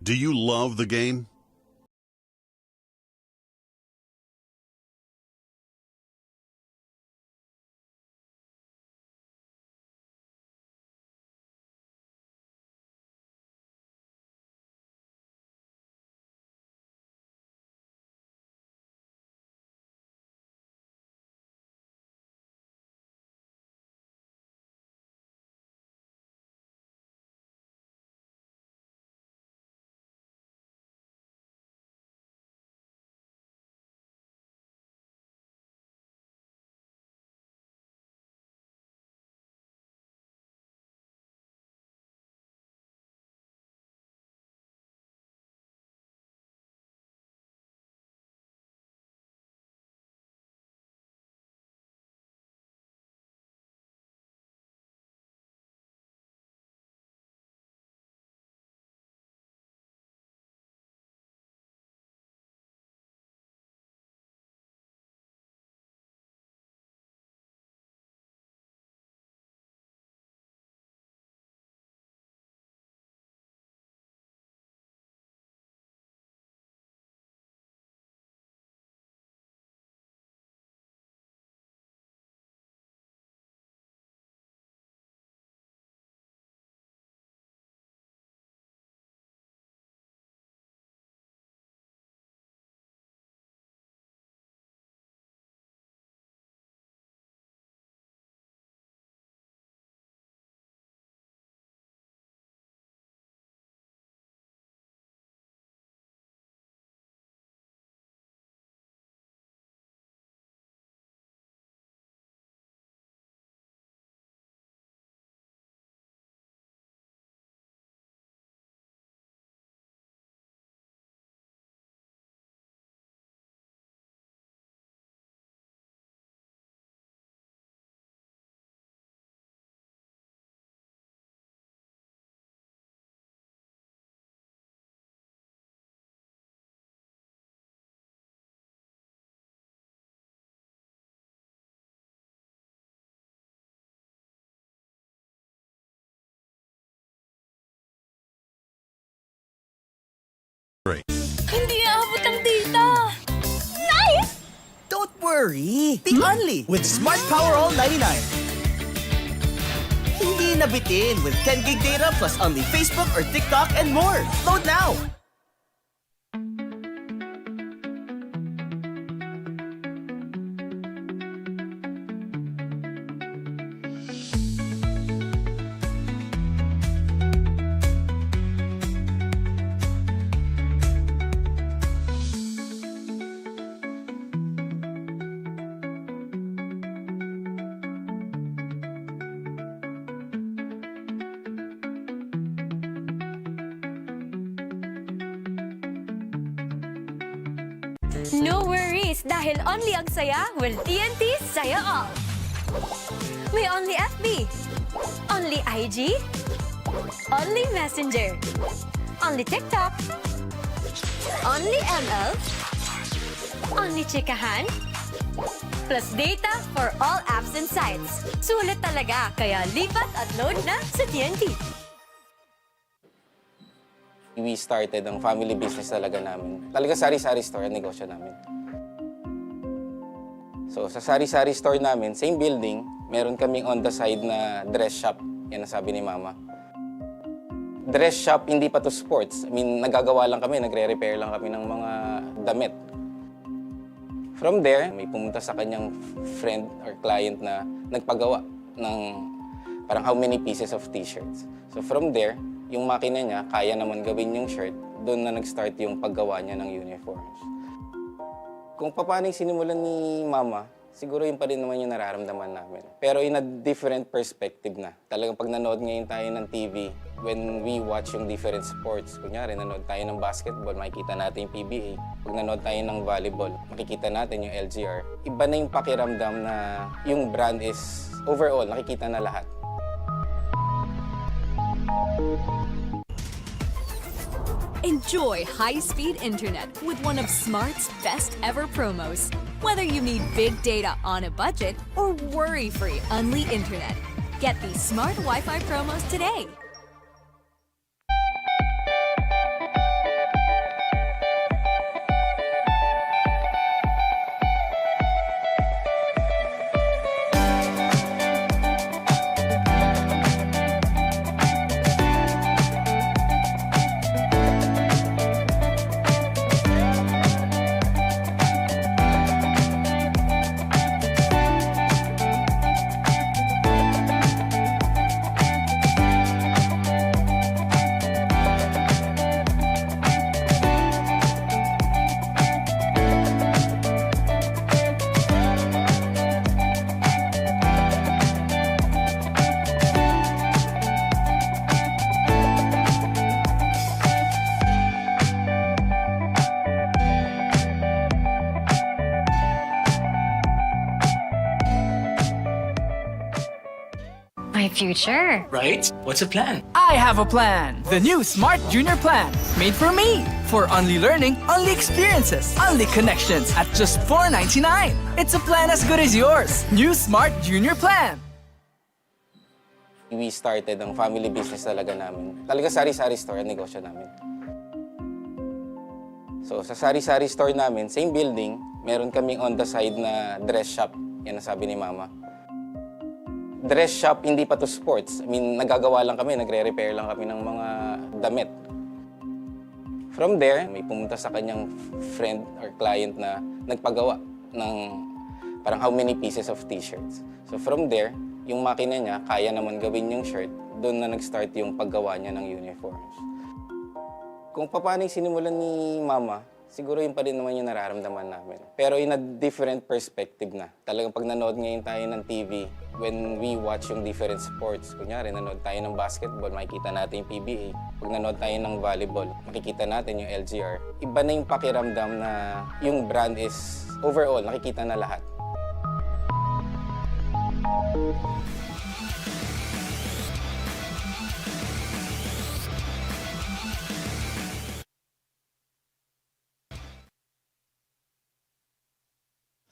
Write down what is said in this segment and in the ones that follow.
Do you love the game? Great. Hindi aabot ang data! Nice! Don't worry! Be only with Smart Power All 99. Hindi nabitin with 10 gig data plus only Facebook or TikTok and more. Load now! No worries, dahil only ang saya will TNT Saya All. May only FB, only IG, only Messenger, only TikTok, only ML, only chikahan, plus data for all apps and sites. Sulit talaga, kaya lipat at load na sa TNT. We started ang family business talaga namin. Talaga sari-sari store ang negosyo namin. So sa sari-sari store namin, same building, meron kaming on the side na dress shop. Yan ang sabi ni Mama. Dress shop, hindi pa to sports. I mean, nagagawa lang kami, nagre-repair lang kami ng mga damit. From there, may pumunta sa kanyang friend or client na nagpagawa ng parang how many pieces of t-shirts. So from there, yung makina niya, kaya naman gawin yung shirt, doon na nag-start yung paggawa niya ng uniforms. Kung paano yung sinimulan ni Mama, siguro yun pa rin naman yung nararamdaman namin. Pero in a different perspective na. Talagang pag nanood ngayon tayo ng TV, when we watch yung different sports, kunyari nanood tayo ng basketball, makikita natin yung PBA. Pag nanood tayo ng volleyball, makikita natin yung LGR. Iba na yung pakiramdam na yung brand is overall, nakikita na lahat. Enjoy high-speed internet with one of Smart's best-ever promos. Whether you need big data on a budget or worry-free Unli internet, get these Smart Wi-Fi promos today. future. Right? What's a plan? I have a plan. The new Smart Junior Plan. Made for me. For only learning, only experiences, only connections at just $4.99. It's a plan as good as yours. New Smart Junior Plan. We started ang family business talaga namin. Talaga sari-sari store ang negosyo namin. So sa sari-sari store namin, same building, meron kaming on the side na dress shop. Yan ang sabi ni Mama. Dress shop, hindi pa to sports. I mean, nagagawa lang kami, nagre-repair lang kami ng mga damit. From there, may pumunta sa kanyang friend or client na nagpagawa ng parang how many pieces of t-shirts. So from there, yung makina niya, kaya naman gawin yung shirt, doon na nag-start yung paggawa niya ng uniforms. Kung paano yung sinimulan ni Mama, siguro yun pa rin naman yung nararamdaman namin. Pero in a different perspective na. Talagang pag nanood ngayon tayo ng TV, when we watch yung different sports, kunyari nanood tayo ng basketball, makikita natin yung PBA. Pag nanood tayo ng volleyball, makikita natin yung LGR. Iba na yung pakiramdam na yung brand is overall, nakikita na lahat.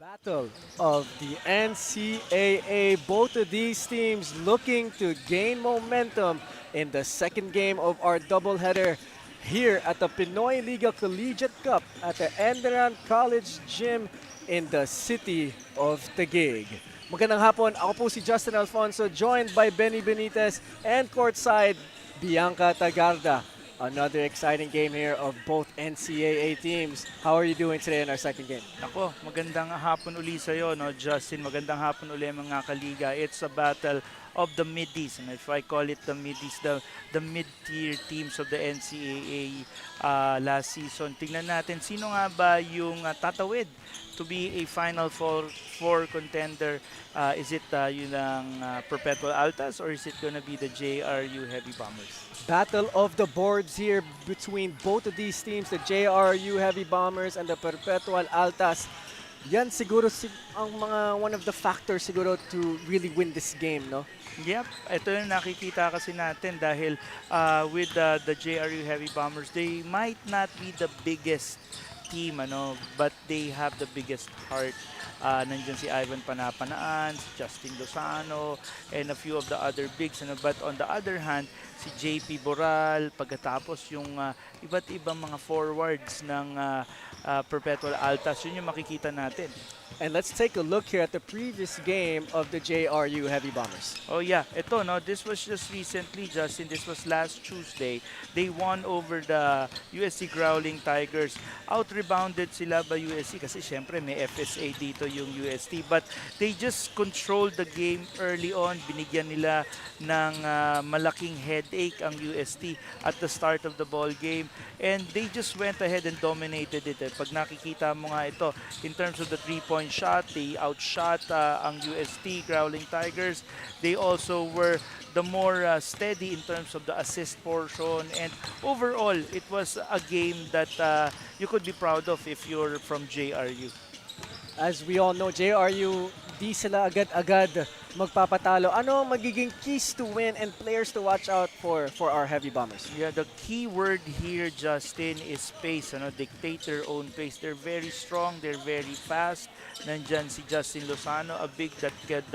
Battle of the NCAA. Both of these teams looking to gain momentum in the second game of our doubleheader here at the Pinoyliga Collegiate Cup at the ENDERUN College Gym in the city of Taguig. Magandang hapon, ako po si Justin Alfonso, joined by Benny Benitez and courtside Bianca Tagarda. Another exciting game here of both NCAA teams. How are you doing today in our second game? Ako, magandang hapon uli sa'yo, no, Justin. Magandang hapon uli mga kaliga. It's a battle of the middies. And if I call it the middies, the mid-tier teams of the NCAA last season. Tingnan natin, sino nga ba yung tatawid to be a Final Four contender? Is it yun ang Perpetual Altas or is it gonna be the JRU Heavy Bombers? Battle of the boards here between both of these teams, the JRU Heavy Bombers and the Perpetual Altas. Yan siguro ang mga one of the factors siguro to really win this game, no? Yep, ito yung nakikita kasi natin dahil with the JRU Heavy Bombers, they might not be the biggest team, but they have the biggest heart. Nandiyan si Ivan Panapanaan, si Justin Lozano, and a few of the other bigs. But on the other hand, si JP Boral, pagkatapos yung iba't ibang mga forwards ng Perpetual Altas, yun yung makikita natin. And let's take a look here at the previous game of the JRU Heavy Bombers. Oh yeah, ito this was just recently, Justin. This was last Tuesday. They won over the USC Growling Tigers. Out-rebounded sila by USC kasi syempre may FSA dito yung UST. But they just controlled the game early on. Binigyan nila ng malaking headache ang UST at the start of the ball game. And they just went ahead and dominated it. Pag nakikita mo nga ito, in terms of the three-point shot, they outshot ang UST Growling Tigers. They also were the more steady in terms of the assist portion, and overall it was a game that you could be proud of if you're from JRU. As we all know, JRU, di sila agad-agad magpapatalo. Ano magiging keys to win and players to watch out for our Heavy Bombers? Yeah, the key word here, Justin, is pace. Dictate their own pace. They're very strong. They're very fast. Nandyan si Justin Lozano, a big that could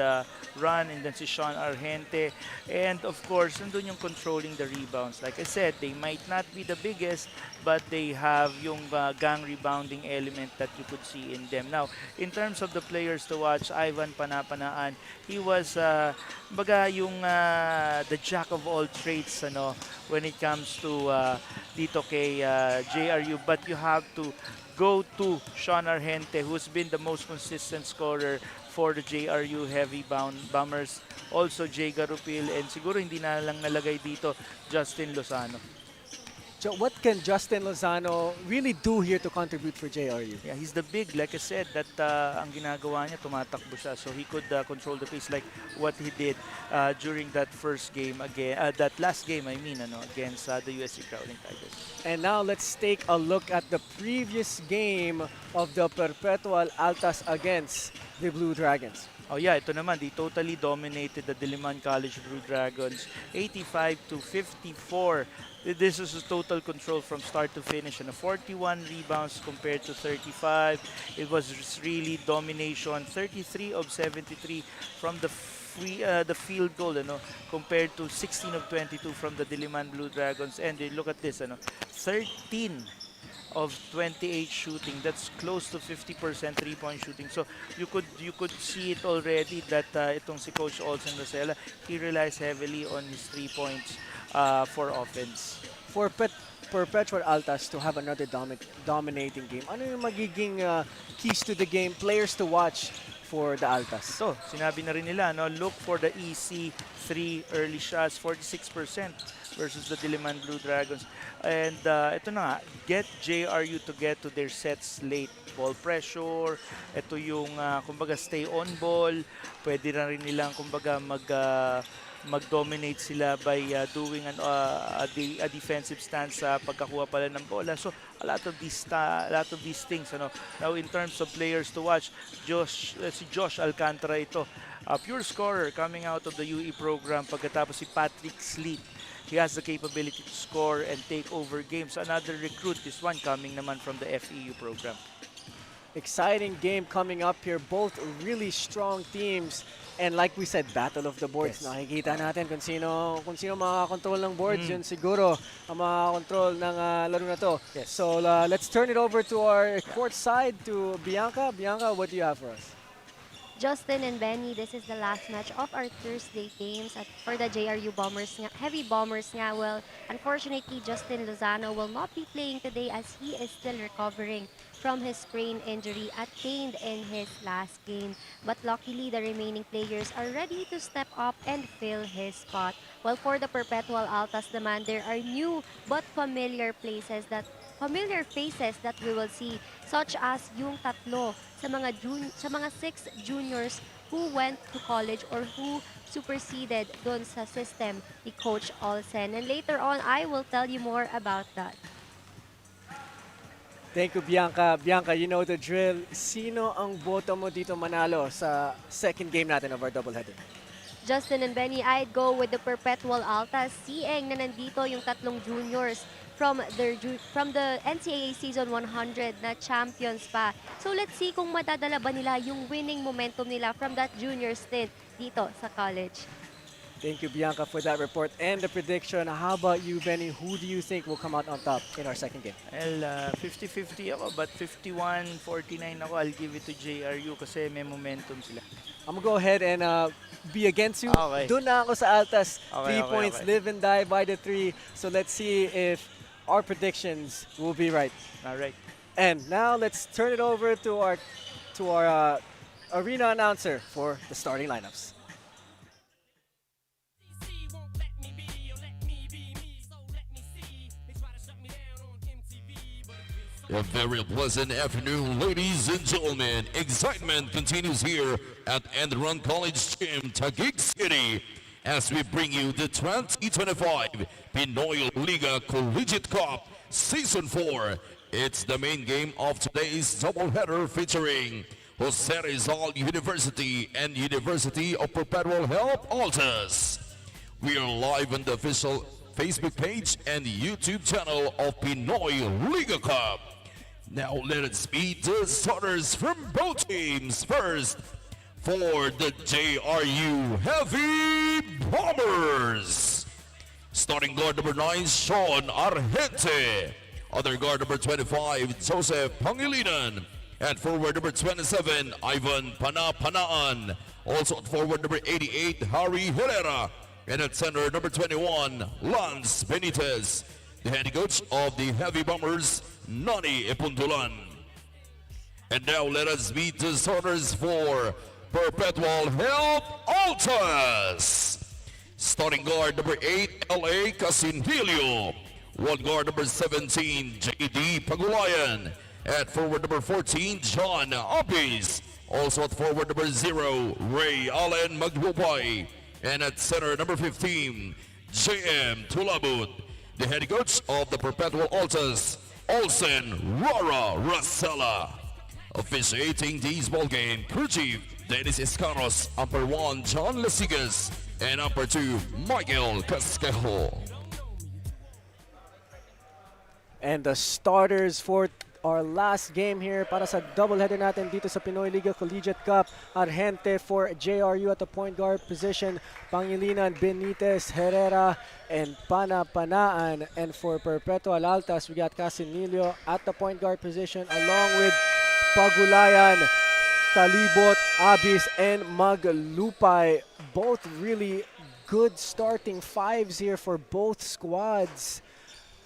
run, and then si Sean Argente. And of course, nandun yung controlling the rebounds. Like I said, they might not be the biggest, but they have yung gang rebounding element that you could see in them. Now, in terms of the players to watch, Ivan Panapanaan, he was baga yung the jack of all trades when it comes to dito kay JRU, but you have to go to Sean Argente, who's been the most consistent scorer for the JRU Heavy Bombers. Also Jay Garupil, and siguro hindi na lang nalagay dito Justin Lozano. So what can Justin Lozano really do here to contribute for JRU? Yeah, he's the big, like I said, that ang ginagawa niya, tumatakbo siya. So he could control the pace like what he did during that first game, again, that last game, against the USC Growling Tigers. And now let's take a look at the previous game of the Perpetual Altas against the Blue Dragons. Oh yeah, ito naman, they totally dominated the Diliman College Blue Dragons, 85-54. This is a total control from start to finish, and 41 rebounds compared to 35. It was really domination, 33 of 73 from the field goal, compared to 16 of 22 from the Diliman Blue Dragons. And look at this, 13 of 28 shooting. That's close to 50% three-point shooting. So you could see it already that itong si Coach Olsen Rosella, he relies heavily on his 3 points for offense. For Perpetual Altas to have another dominating game, ano yung magiging keys to the game, players to watch for the Altas? So, sinabi na rin nila, look for the easy 3 early shots, 46% versus the Diliman Blue Dragons. And ito na nga, get JRU to get to their sets late. Ball pressure, ito yung kumbaga stay on ball. Pwede na rin nilang kumbaga mag-dominate sila by doing a defensive stance sa pagkakuha pala ng bola. So a lot of these things, Now in terms of players to watch, si Josh Alcantara ito, a pure scorer coming out of the UE program. Pagkatapos si Patrick Sleet, he has the capability to score and take over games. Another recruit, this one coming naman from the FEU program. Exciting game coming up here. Both really strong teams. And like we said, battle of the boards. Yes. Nakikita natin kung sino makakontrol ng boards. Yun siguro ang makakontrol ng laro na to. Yes. So let's turn it over to our court side, to Bianca. Bianca, what do you have for us? Justin and Benny, this is the last match of our Thursday games for the JRU Bombers, Heavy Bombers nga. Well, unfortunately, Justin Lozano will not be playing today as he is still recovering from his sprain injury attained in his last game. But luckily, the remaining players are ready to step up and fill his spot. Well, for the Perpetual Altas naman, there are new but familiar faces that we will see, such as yung tatlo sa mga 6 juniors who went to college or who superseded doon sa system ni Coach Olsen. And later on, I will tell you more about that. Thank you, Bianca. Bianca, you know the drill. Sino ang boto mo dito manalo sa second game natin of our doubleheader? Justin and Benny, I'd go with the Perpetual Altas, seeing na nandito yung tatlong juniors from the NCAA Season 100 na champions pa. So let's see kung madadala ba nila yung winning momentum nila from that junior stint dito sa college. Thank you, Bianca, for that report and the prediction. How about you, Benny? Who do you think will come out on top in our second game? Well, 50-50 ako, but 51-49 ako. I'll give it to JRU kasi may momentum sila. I'm going to go ahead and be against you. Okay. Doon na ako sa Altas. Okay, 3 points, live and die by the 3. So let's see if our predictions will be right. All right. And now let's turn it over to our arena announcer for the starting lineups. A very pleasant afternoon, ladies and gentlemen. Excitement continues here at ENDERUN College Gym, Taguig City, as we bring you the 2025 Pinoyliga Collegiate Cup Season 4. It's the main game of today's doubleheader featuring RIZAL University and University of Perpetual Health Altas. We are live on the official Facebook page and YouTube channel of Pinoyliga Cup. Now let us meet the starters from both teams. First, for the JRU Heavy Bombers. Starting guard number 9, Sean Argente. Other guard number 25, Joseph Pangilinan. At forward number 27, Ivan Panaan. Also at forward number 88, Harry Herrera. And at center number 21, Lance Benitez. The head coach of the Heavy Bombers, Nani Epuntulan. And now let us meet the starters for Perpetual Health Altas. Starting guard number 8, L.A. Casindilio. One guard number 17, J.D. Pagulayan. At forward number 14, John Abis. Also at forward number 0, Ray Allen Magwupay. And at center number 15, J.M. Tulabut. The head coach of the Perpetual Altas, Olsen Rara Rasela. Officiating this ball game, crew chief Dennis Escaros, number 1, John Lasigas, and number 2, Michael Casquejo. And the starters for our last game here para sa doubleheader natin dito sa Pinoyliga Collegiate Cup. Argente for JRU at the point guard position. Pangilinan, Benitez, Herrera, and Panapanaan. And for Perpetual Altas, we got Casinillo at the point guard position along with Pagulayan, Talibot, Abis, and Maglupay. Both really good starting fives here for both squads.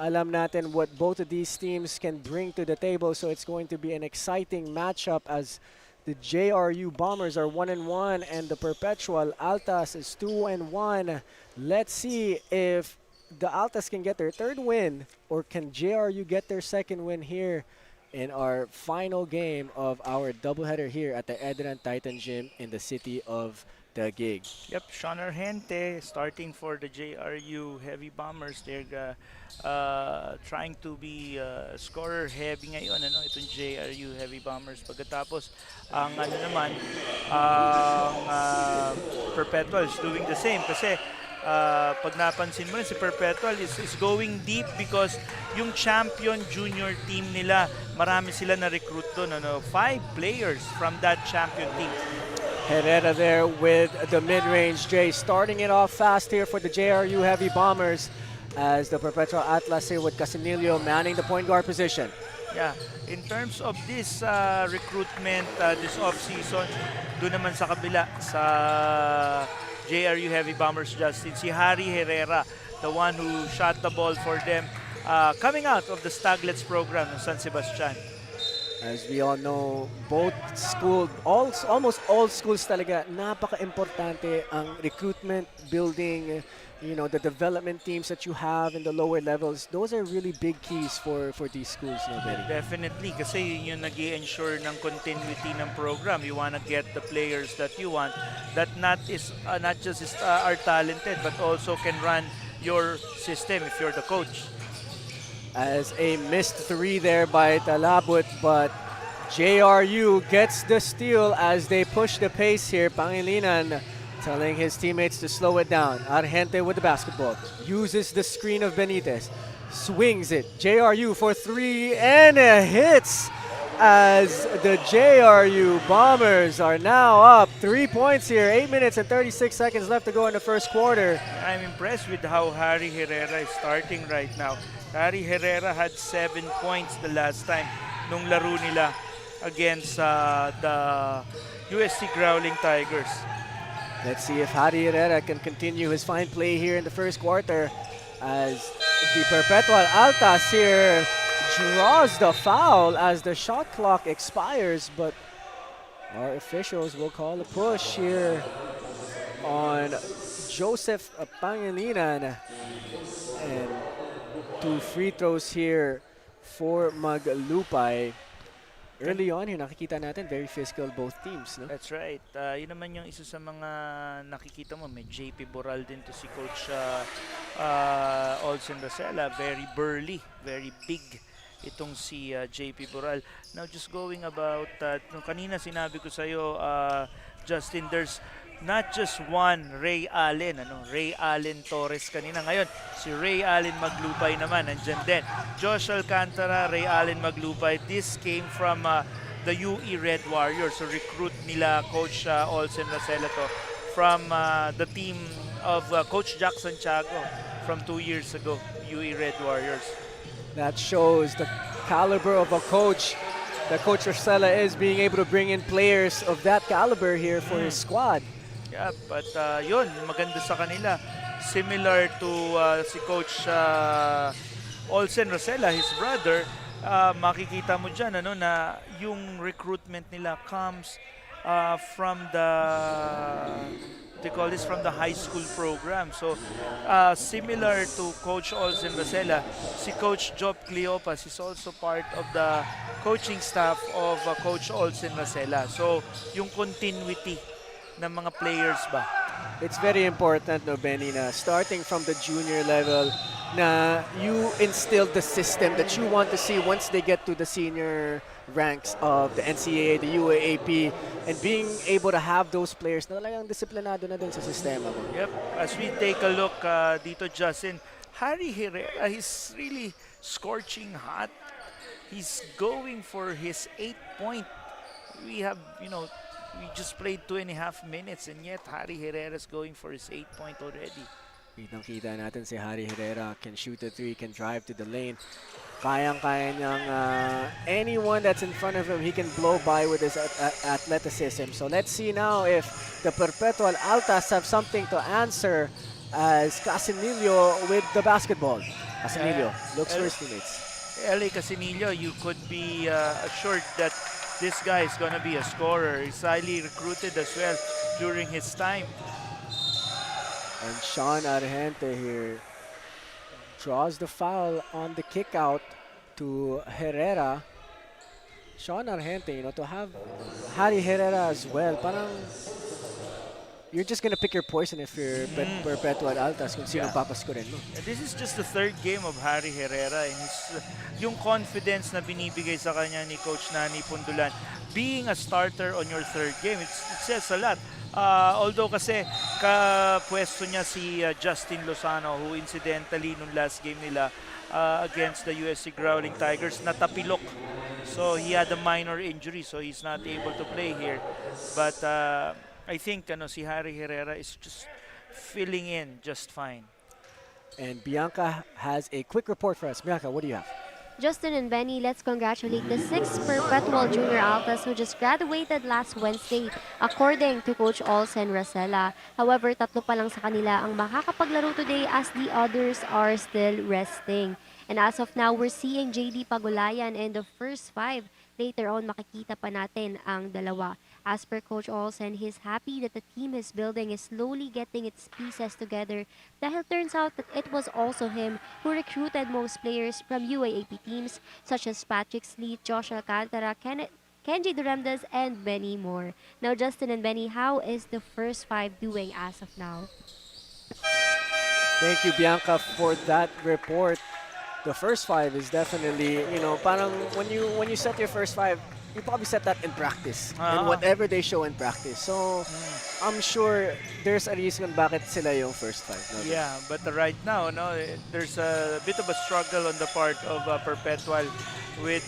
Alam natin what both of these teams can bring to the table, so it's going to be an exciting matchup as the JRU Bombers are 1-1 and the Perpetual Altas is 2-1. Let's see if the Altas can get their third win or can JRU get their second win here in our final game of our doubleheader here at the ENDERUN Titan Gym in the city of Taguig. Yep, Sean Argente starting for the JRU Heavy Bombers. They're trying to be scorer heavy ngayon, ano, itong JRU Heavy Bombers. Pagkatapos, ang ano naman, Perpetual is doing the same kasi pag napansin mo rin, si Perpetual is going deep because yung champion junior team nila, marami sila na-recruit doon. Ano, 5 players from that champion team. Herrera there with the mid-range J, starting it off fast here for the JRU Heavy Bombers as the Perpetual Atlas here with Casinillo manning the point guard position. Yeah, in terms of this recruitment this off-season, doon naman sa kabila sa JRU Heavy Bombers, Justin, si Harry Herrera, the one who shot the ball for them coming out of the Staglets program in San Sebastian. As we all know, both school, almost all schools talaga, napaka-importante ang recruitment, building, you know, the development teams that you have in the lower levels. Those are really big keys for these schools. No, Benny? Definitely, kasi yun yung nag-i-ensure ng continuity ng program. You wanna get the players that you want, that not just are talented, but also can run your system if you're the coach. As a missed 3 there by Talabot, but JRU gets the steal as they push the pace here. Pangilinan telling his teammates to slow it down. Argente with the basketball. Uses the screen of Benitez. Swings it. JRU for 3 and hits as the JRU Bombers are now up 3 points here. 8 minutes and 36 seconds left to go in the first quarter. I'm impressed with how Harry Herrera is starting right now. Harry Herrera had 7 points the last time nung laro nila against the UST Growling Tigers. Let's see if Harry Herrera can continue his fine play here in the first quarter as the Perpetual Altas here draws the foul as the shot clock expires, but our officials will call a push here on Joseph Pangilinan. And 2 free throws here for Maglupay. Early on here, nakikita natin, very physical both teams. No? That's right. Yun naman yung isa sa mga nakikita mo. May JP Boral din to si Coach Olsen Rosella. Very burly, very big itong si JP Boral. Now just going about, nung kanina sinabi ko sa'yo, Justin, there's not just one Ray Allen, Ray Allen Torres kanina. Ngayon, si Ray Allen Maglupay naman, nandyan din. Josh Alcantara, Ray Allen Maglupay. This came from the UE Red Warriors. So recruit nila Coach Olsen Rosella to from the team of Coach Jackson Tiago from 2 years ago, UE Red Warriors. That shows the caliber of a coach that Coach Rosella is, being able to bring in players of that caliber here for his squad. Yeah, but yun, maganda sa kanila. Similar to si Coach Olsen Rosella, his brother, makikita mo dyan na yung recruitment nila comes from the, they call this, from the high school program. So, similar to Coach Olsen Rosella, si Coach Job Cleopas is also part of the coaching staff of Coach Olsen Rosella. So, yung continuity ng mga players ba? It's very important, no, Benny, na starting from the junior level, na you instill the system that you want to see once they get to the senior ranks of the NCAA, the UAAP, and being able to have those players na talagang disiplinado na din sa sistema mo. Yep. As we take a look dito, Justin, Harry Herrera is really scorching hot. He's going for his 8-point. We have, we just played 2.5 minutes, and yet Harry Herrera is going for his 8-point already. Kitang-kita natin si Harry Herrera can shoot the three, can drive to the lane. Kayang-kaya niyang anyone that's in front of him, he can blow by with his athleticism. So let's see now if the Perpetual Altas have something to answer as Casinillo with the basketball. Casinillo looks for his teammates. LA Casinillo, you could be assured that this guy is going to be a scorer. He's highly recruited as well during his time. And Sean Argente here draws the foul on the kick out to Herrera. Sean Argente, to have Harry Herrera as well, parang you're just gonna pick your poison if you're Perpetual Altas kung sino papaskorin mo. This is just the third game of Harry Herrera, and yung confidence na binibigay sa kanya ni Coach Nani Pundulan, being a starter on your third game, it says a lot. Although kasi kapwesto niya si Justin Lozano, who incidentally nung last game nila against the USC Growling Tigers natapilok. So he had a minor injury, so he's not able to play here. But I think si Harry Herrera is just filling in just fine. And Bianca has a quick report for us. Bianca, what do you have? Justin and Benny, let's congratulate the 6th Perpetual Junior Altas who just graduated last Wednesday, according to Coach Olsen Racela. However, 3 pa lang sa kanila ang makakapaglaro today as the others are still resting. And as of now, we're seeing JD Pagulayan in the first 5. Later on, makikita pa natin ang dalawa. As per Coach Olsen, he's happy that the team he's building is slowly getting its pieces together. Dahil turns out that it was also him who recruited most players from UAAP teams such as Patrick Sleet, Josh Alcantara, Kenji Duremdas, and many more. Now, Justin and Benny, how is the first 5 doing as of now? Thank you, Bianca, for that report. The first 5 is definitely, parang when you set your first 5, you probably set that in practice and whatever they show in practice. So I'm sure there's a reason bakit sila yung first 5. Yeah, but right now, there's a bit of a struggle on the part of Perpetual with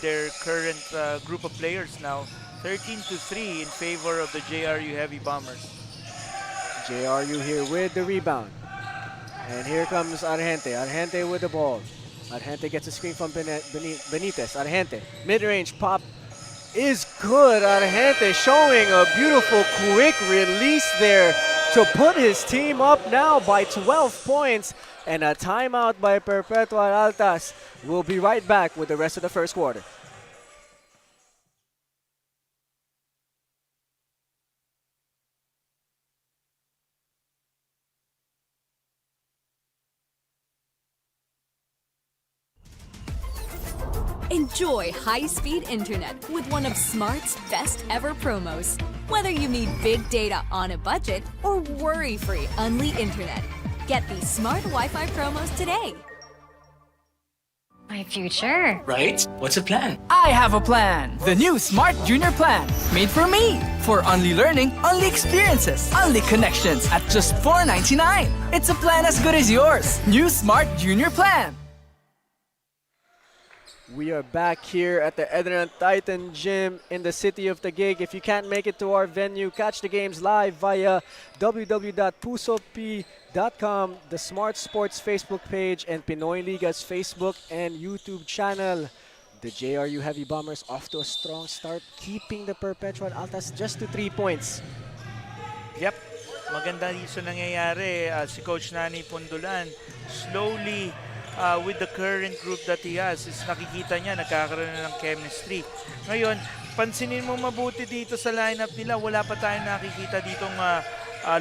their current group of players now. 13-3 in favor of the JRU Heavy Bombers. JRU here with the rebound. And here comes Argente. Argente with the ball. Argente gets a screen from Benitez. Argente, mid-range pop is good. Argente showing a beautiful quick release there to put his team up now by 12 points. And a timeout by Perpetual Altas. We'll be right back with the rest of the first quarter. Enjoy high-speed internet with one of Smart's best ever promos. Whether you need big data on a budget or worry-free Unli internet, get these Smart Wi-Fi promos today. My future. Right? What's a plan? I have a plan. The new Smart Junior Plan. Made for me. For only learning, only experiences, only connections at just $4.99. It's a plan as good as yours. New Smart Junior Plan. We are back here at the ENDERUN Titan Gym in the city of Taguig. If you can't make it to our venue, catch the games live via www.pusop.com, the Smart Sports Facebook page, and Pinoyliga's Facebook and YouTube channel. The JRU Heavy Bombers off to a strong start, keeping the Perpetual Altas just to 3 points. Yep. Maganda dito nangyayari. Si Coach Nani Pundulan slowly with the current group that he has, is nakikita niya nagkakaroon na ng chemistry. Ngayon, pansinin mo mabuti dito sa lineup nila, wala pa tayong nakikita ditong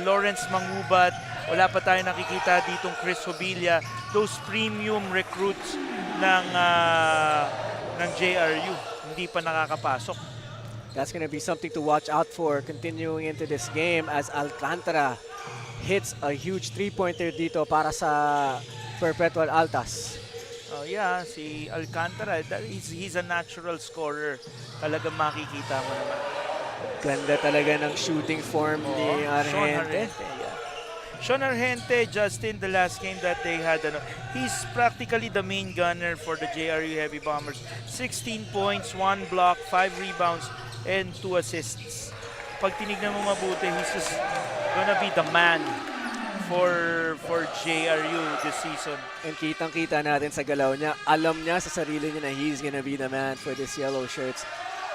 Lawrence Mangubat, wala pa tayong nakikita ditong Chris Hobilla, those premium recruits ng JRU, hindi pa nakakapasok. That's going to be something to watch out for continuing into this game as Alcantara hits a huge 3-pointer dito para sa Perpetual Altas. Yeah, si Alcantara, he's a natural scorer. Talagang makikita mo naman. Ganda talaga ng shooting form ni Sean Argente. Argente, yeah. Sean Argente, Justin, the last game that they had, he's practically the main gunner for the JRU Heavy Bombers. 16 points, 1 block, 5 rebounds, and 2 assists. Pag tinignan mo mabuti, he's just gonna be the man for JRU this season. And kitang-kita natin sa galaw niya, alam niya sa sarili niya na he's gonna be the man for this yellow shirts.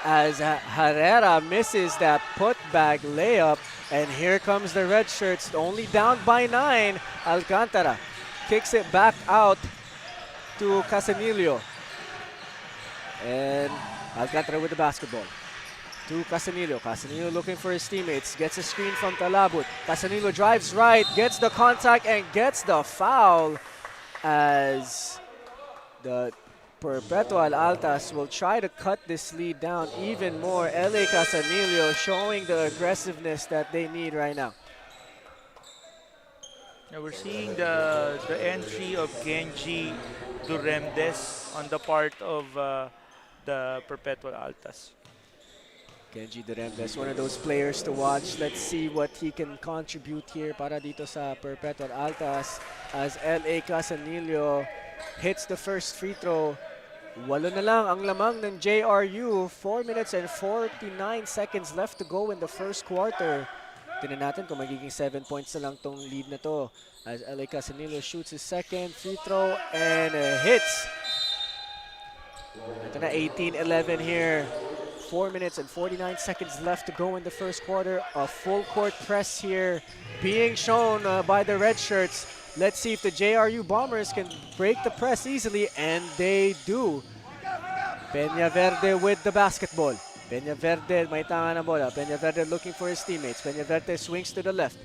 As Herrera misses that putback layup, and here comes the red shirts, only down by 9. Alcantara kicks it back out to Casanillo. And Alcantara with the basketball. To Casanillo. Casanillo looking for his teammates. Gets a screen from Talabot. Casanillo drives right, gets the contact, and gets the foul as the Perpetual Altas will try to cut this lead down even more. LA Casanillo showing the aggressiveness that they need right now. Now we're seeing the entry of Genji Duremdes on the part of the Perpetual Altas. Genji Duremdes, one of those players to watch. Let's see what he can contribute here para dito sa Perpetual Altas as LA Casanillo hits the first free throw. 8 na lang ang lamang ng JRU. 4 minutes and 49 seconds left to go in the first quarter. Tingnan natin kung magiging 7 points na lang tong lead na to as LA Casanillo shoots his second free throw and hits. Ito na 18-11 here. 4 minutes and 49 seconds left to go in the first quarter. A full court press here being shown by the red shirts. Let's see if the JRU Bombers can break the press easily, and they do. Peñaverde with the basketball. Peñaverde may tanga ng bola. Peñaverde looking for his teammates. Peñaverde swings to the left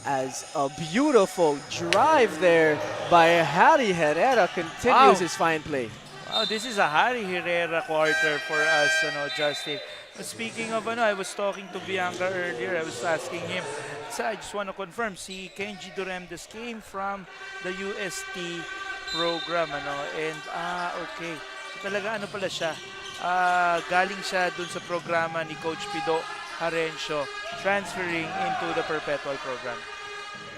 as a beautiful drive there by Harry Herrera continues his fine play. Wow, this is a Harry Herrera quarter for us, Justin. Speaking of, I was talking to Bianca earlier. I was asking him, so I just want to confirm, si Kenji Duremdes came from the UST program, and okay. So talaga pala siya, galing siya dun sa programa ni Coach Pido Harencio, transferring into the Perpetual program.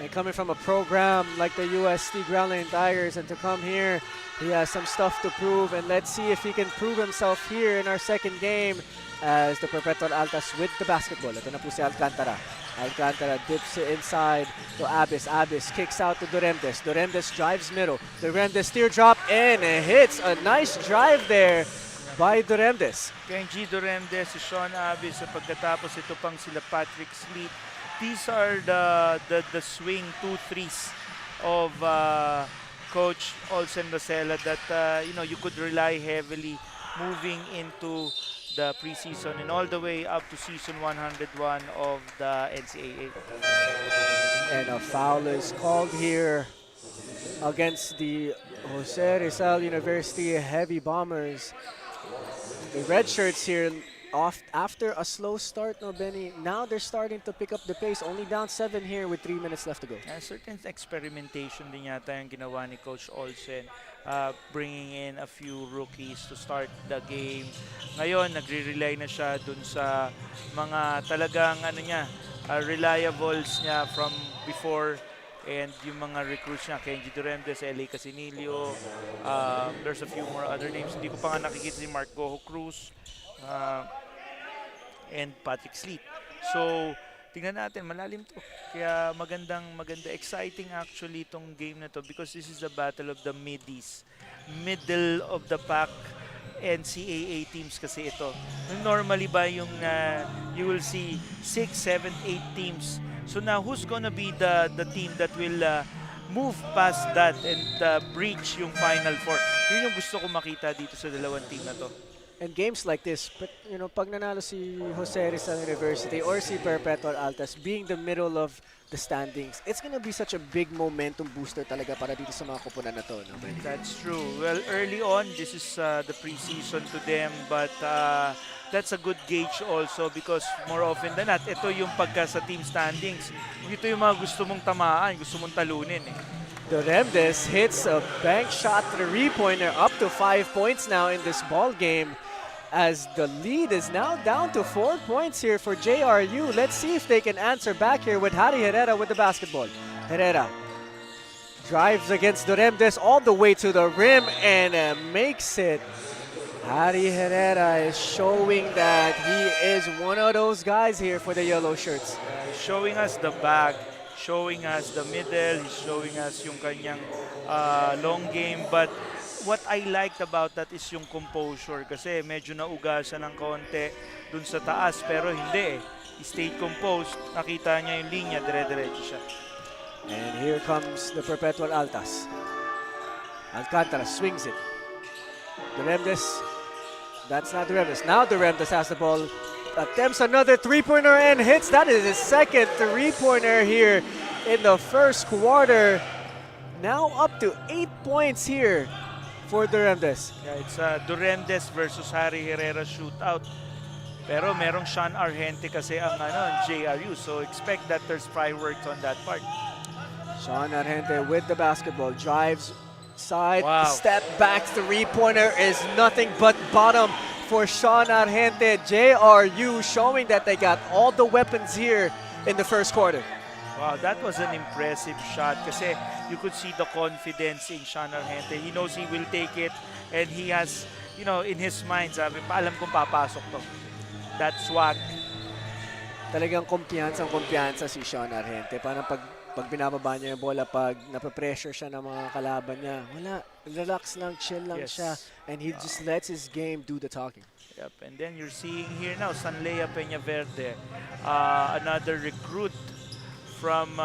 And coming from a program like the UST Growling Tigers, and to come here, he has some stuff to prove, and let's see if he can prove himself here in our second game as the Perpetual Altas with the basketball. Ito na po si Alcantara. Alcantara dips it inside to Abis. Abis kicks out to Duremdes. Duremdes drives middle. Duremdes teardrop and hits. A nice drive there by Duremdes. Kenji Duremdes, si Sean Abis, at pagkatapos ito pang sila Patrick Sleep. These are the swing 2-3s of Coach Olsen Rosella that you could rely heavily moving into the preseason and all the way up to season 101 of the NCAA. And a foul is called here against the Jose Rizal University Heavy Bombers. The red shirts here off after a slow start, no, Benny. Now they're starting to pick up the pace. Only down 7 here with 3 minutes left to go. Certain experimentation din yata yung ginawa ni Coach Olsen, bringing in a few rookies to start the game. Ngayon, nagre-rely na siya dun sa mga talagang reliables niya from before, and yung mga recruits niya, Kenji Duremdes, LA Casanillo, there's a few more other names. Hindi ko pa nga nakikita si Mark Gojo Cruz, and Patrick Sleep. So, tingnan natin, malalim to. Kaya maganda, exciting actually itong game na to because this is the battle of the middies. Middle of the pack NCAA teams kasi ito. Normally ba yung you will see 6, 7, 8 teams. So now, who's gonna be the team that will move past that and breach yung Final Four? Yun yung gusto ko makita dito sa dalawang team na to. And games like this, but pag nanalo si Jose Rizal University or si Perpetual Altas, being the middle of the standings, it's gonna be such a big momentum booster talaga para dito sa mga kupunan na to. No? That's true. Well, early on, this is the preseason to them, but that's a good gauge also because more often than not, ito yung pagka sa team standings. Ito yung mga gusto mong tamaan, gusto mong talunin. Duremdes hits a bank shot three-pointer, up to 5 points now in this ball game, as the lead is now down to 4 points here for JRU. Let's see if they can answer back here with Harry Herrera with the basketball. Herrera drives against Duremdes all the way to the rim and makes it. Harry Herrera is showing that he is one of those guys here for the yellow shirts. Showing us the back, showing us the middle, he's showing us yung kanyang long game. But what I liked about that is yung composure, kasi medyo nauga siya ng konti dun sa taas, pero hindi eh. He stayed composed, nakita niya yung linya, dire-diretso siya. And here comes the Perpetual Altas. Alcantara swings it. Duremdes, that's not Duremdes. Now Duremdes has the ball, attempts another three-pointer and hits. That is his second three-pointer here in the first quarter. Now up to 8 points here for Duremdes. Yeah, it's Duremdes versus Harry Herrera shootout. Pero merong Sean Argente kasi ang JRU, so expect that there's fireworks on that part. Sean Argente with the basketball, drives side, Wow. step back, three-pointer is nothing but bottom for Sean Argente. JRU showing that they got all the weapons here in the first quarter. Wow, that was an impressive shot kasi you could see the confidence in Sean Argente. He knows he will take it and he has, in his mind, sabi pa, alam kong papasok to. That swag. Talagang kumpiyansa si Sean Argente. Parang pag binababa niya yung bola, pag napapressure siya ng mga kalaban niya, wala, relax lang, chill lang siya, and he just lets his game do the talking. Yep, and then you're seeing here now, Sanlea Peñaverde, another recruit from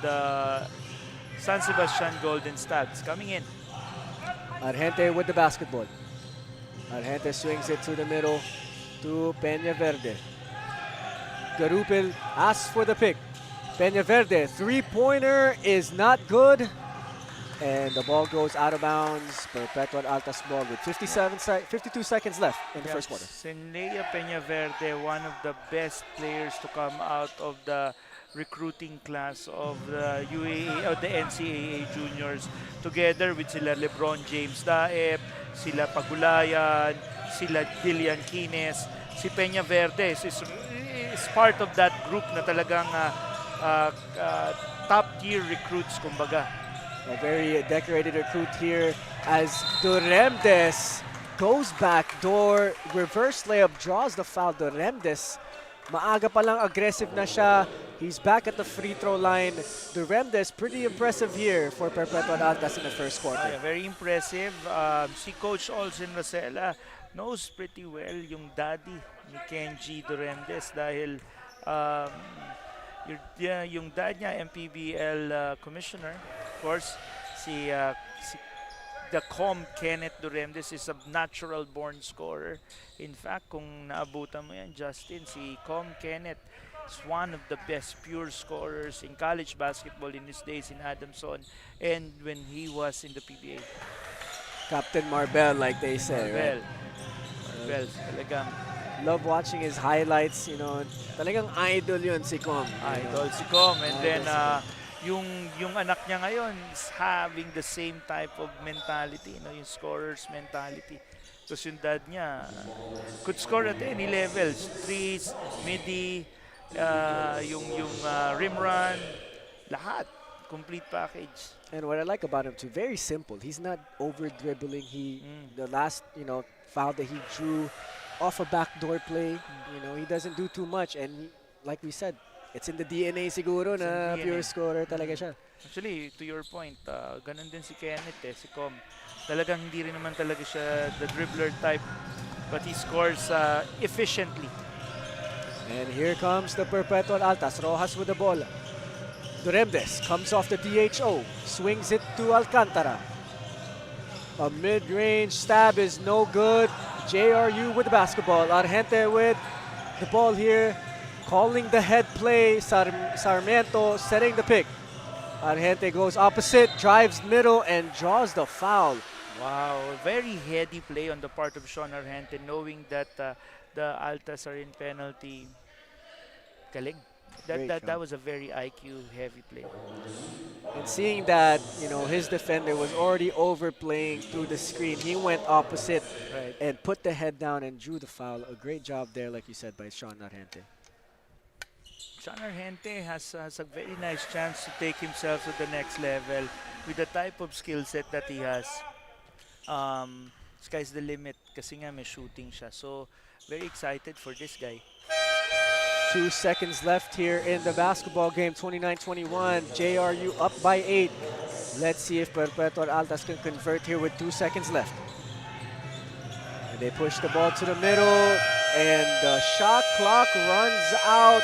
the San Sebastian Golden Stags coming in. Argente with the basketball. Argente swings it to the middle to Peñaverde. Garupil asks for the pick. Peñaverde, three-pointer is not good. And the ball goes out of bounds. Perpetual Altas ball with 52 seconds left in the first quarter. Sanlea Peñaverde, one of the best players to come out of the recruiting class of the the NCAA juniors, together with sila LeBron James Daep, sila Pagulayan, sila Dilian Quines. Si Peñaverde is part of that group na talagang top-tier recruits, kumbaga. A very decorated recruit here as Duremdes goes back door, reverse layup, draws the foul. Duremdes, maaga pa lang aggressive na siya. He's back at the free throw line. Duremdes, pretty impressive here for Perpetual Altas in the first quarter. Yeah, very impressive. Si Coach Olsen Rosella knows pretty well yung daddy ni Kenji Duremdes dahil yung dad niya, MPBL commissioner, of course, the Kenneth Duremdes is a natural born scorer. In fact, kung naabutan mo yan, Justin, si Kenneth is one of the best pure scorers in college basketball in his days in Adamson and when he was in the PBA. Captain Marbel, like they say, right? Marbel, talagang love watching his highlights, talagang idol yun si Com. Idol si Com. And then, yung anak niya ngayon is having the same type of mentality, yung scorer's mentality. Because yung dad niya could score at any levels. Threes, midi, yung rim run, lahat. Complete package. And what I like about him too, very simple. He's not over-dribbling. The last, foul that he drew off a backdoor play, he doesn't do too much. And like we said, it's in the DNA siguro na pure scorer talaga siya. Actually, to your point, ganun din si Kenneth, si Com. Talagang hindi rin naman talaga siya the dribbler type, but he scores efficiently. And here comes the Perpetual Altas. Rojas with the ball. Duremdes comes off the DHO, swings it to Alcantara. A mid-range stab is no good. JRU with the basketball. Argente with the ball here, calling the head play. Sarmiento setting the pick. Argente goes opposite, drives middle, and draws the foul. Wow, very heady play on the part of Sean Argente, knowing that the Altas are in penalty. Galing. Great That job. was a very IQ heavy play. And seeing that, his defender was already overplaying through the screen, he went opposite Right. and put the head down and drew the foul. A great job there, like you said, by Sean Nargente. Sean Argente has a very nice chance to take himself to the next level with the type of skill set that he has. Sky's the limit kasi nga may shooting siya. So, very excited for this guy. 2 seconds left here in the basketball game, 29-21. JRU up by 8. Let's see if Perpetual Altas can convert here with 2 seconds left. And they push the ball to the middle, and the shot clock runs out.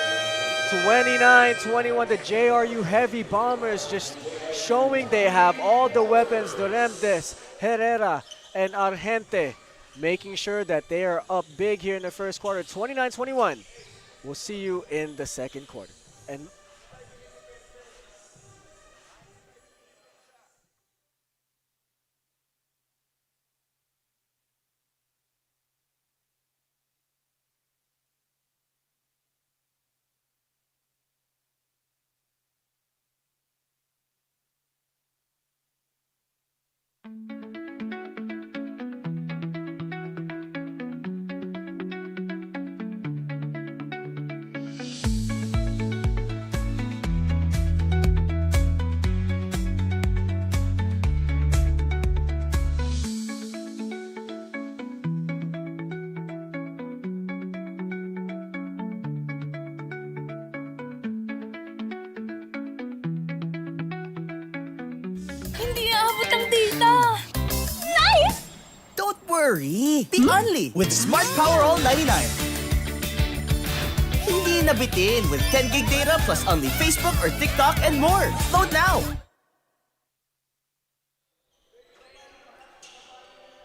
29-21, the JRU Heavy Bombers just showing they have all the weapons. Doremdes, Herrera, and Argente making sure that they are up big here in the first quarter, 29-21. We'll see you in the second quarter. And Hindi aabot ang data! Nice! Don't worry! Be only with Smart Power All 99. Hindi nabitin with 10 gig data plus only Facebook or TikTok and more. Load now!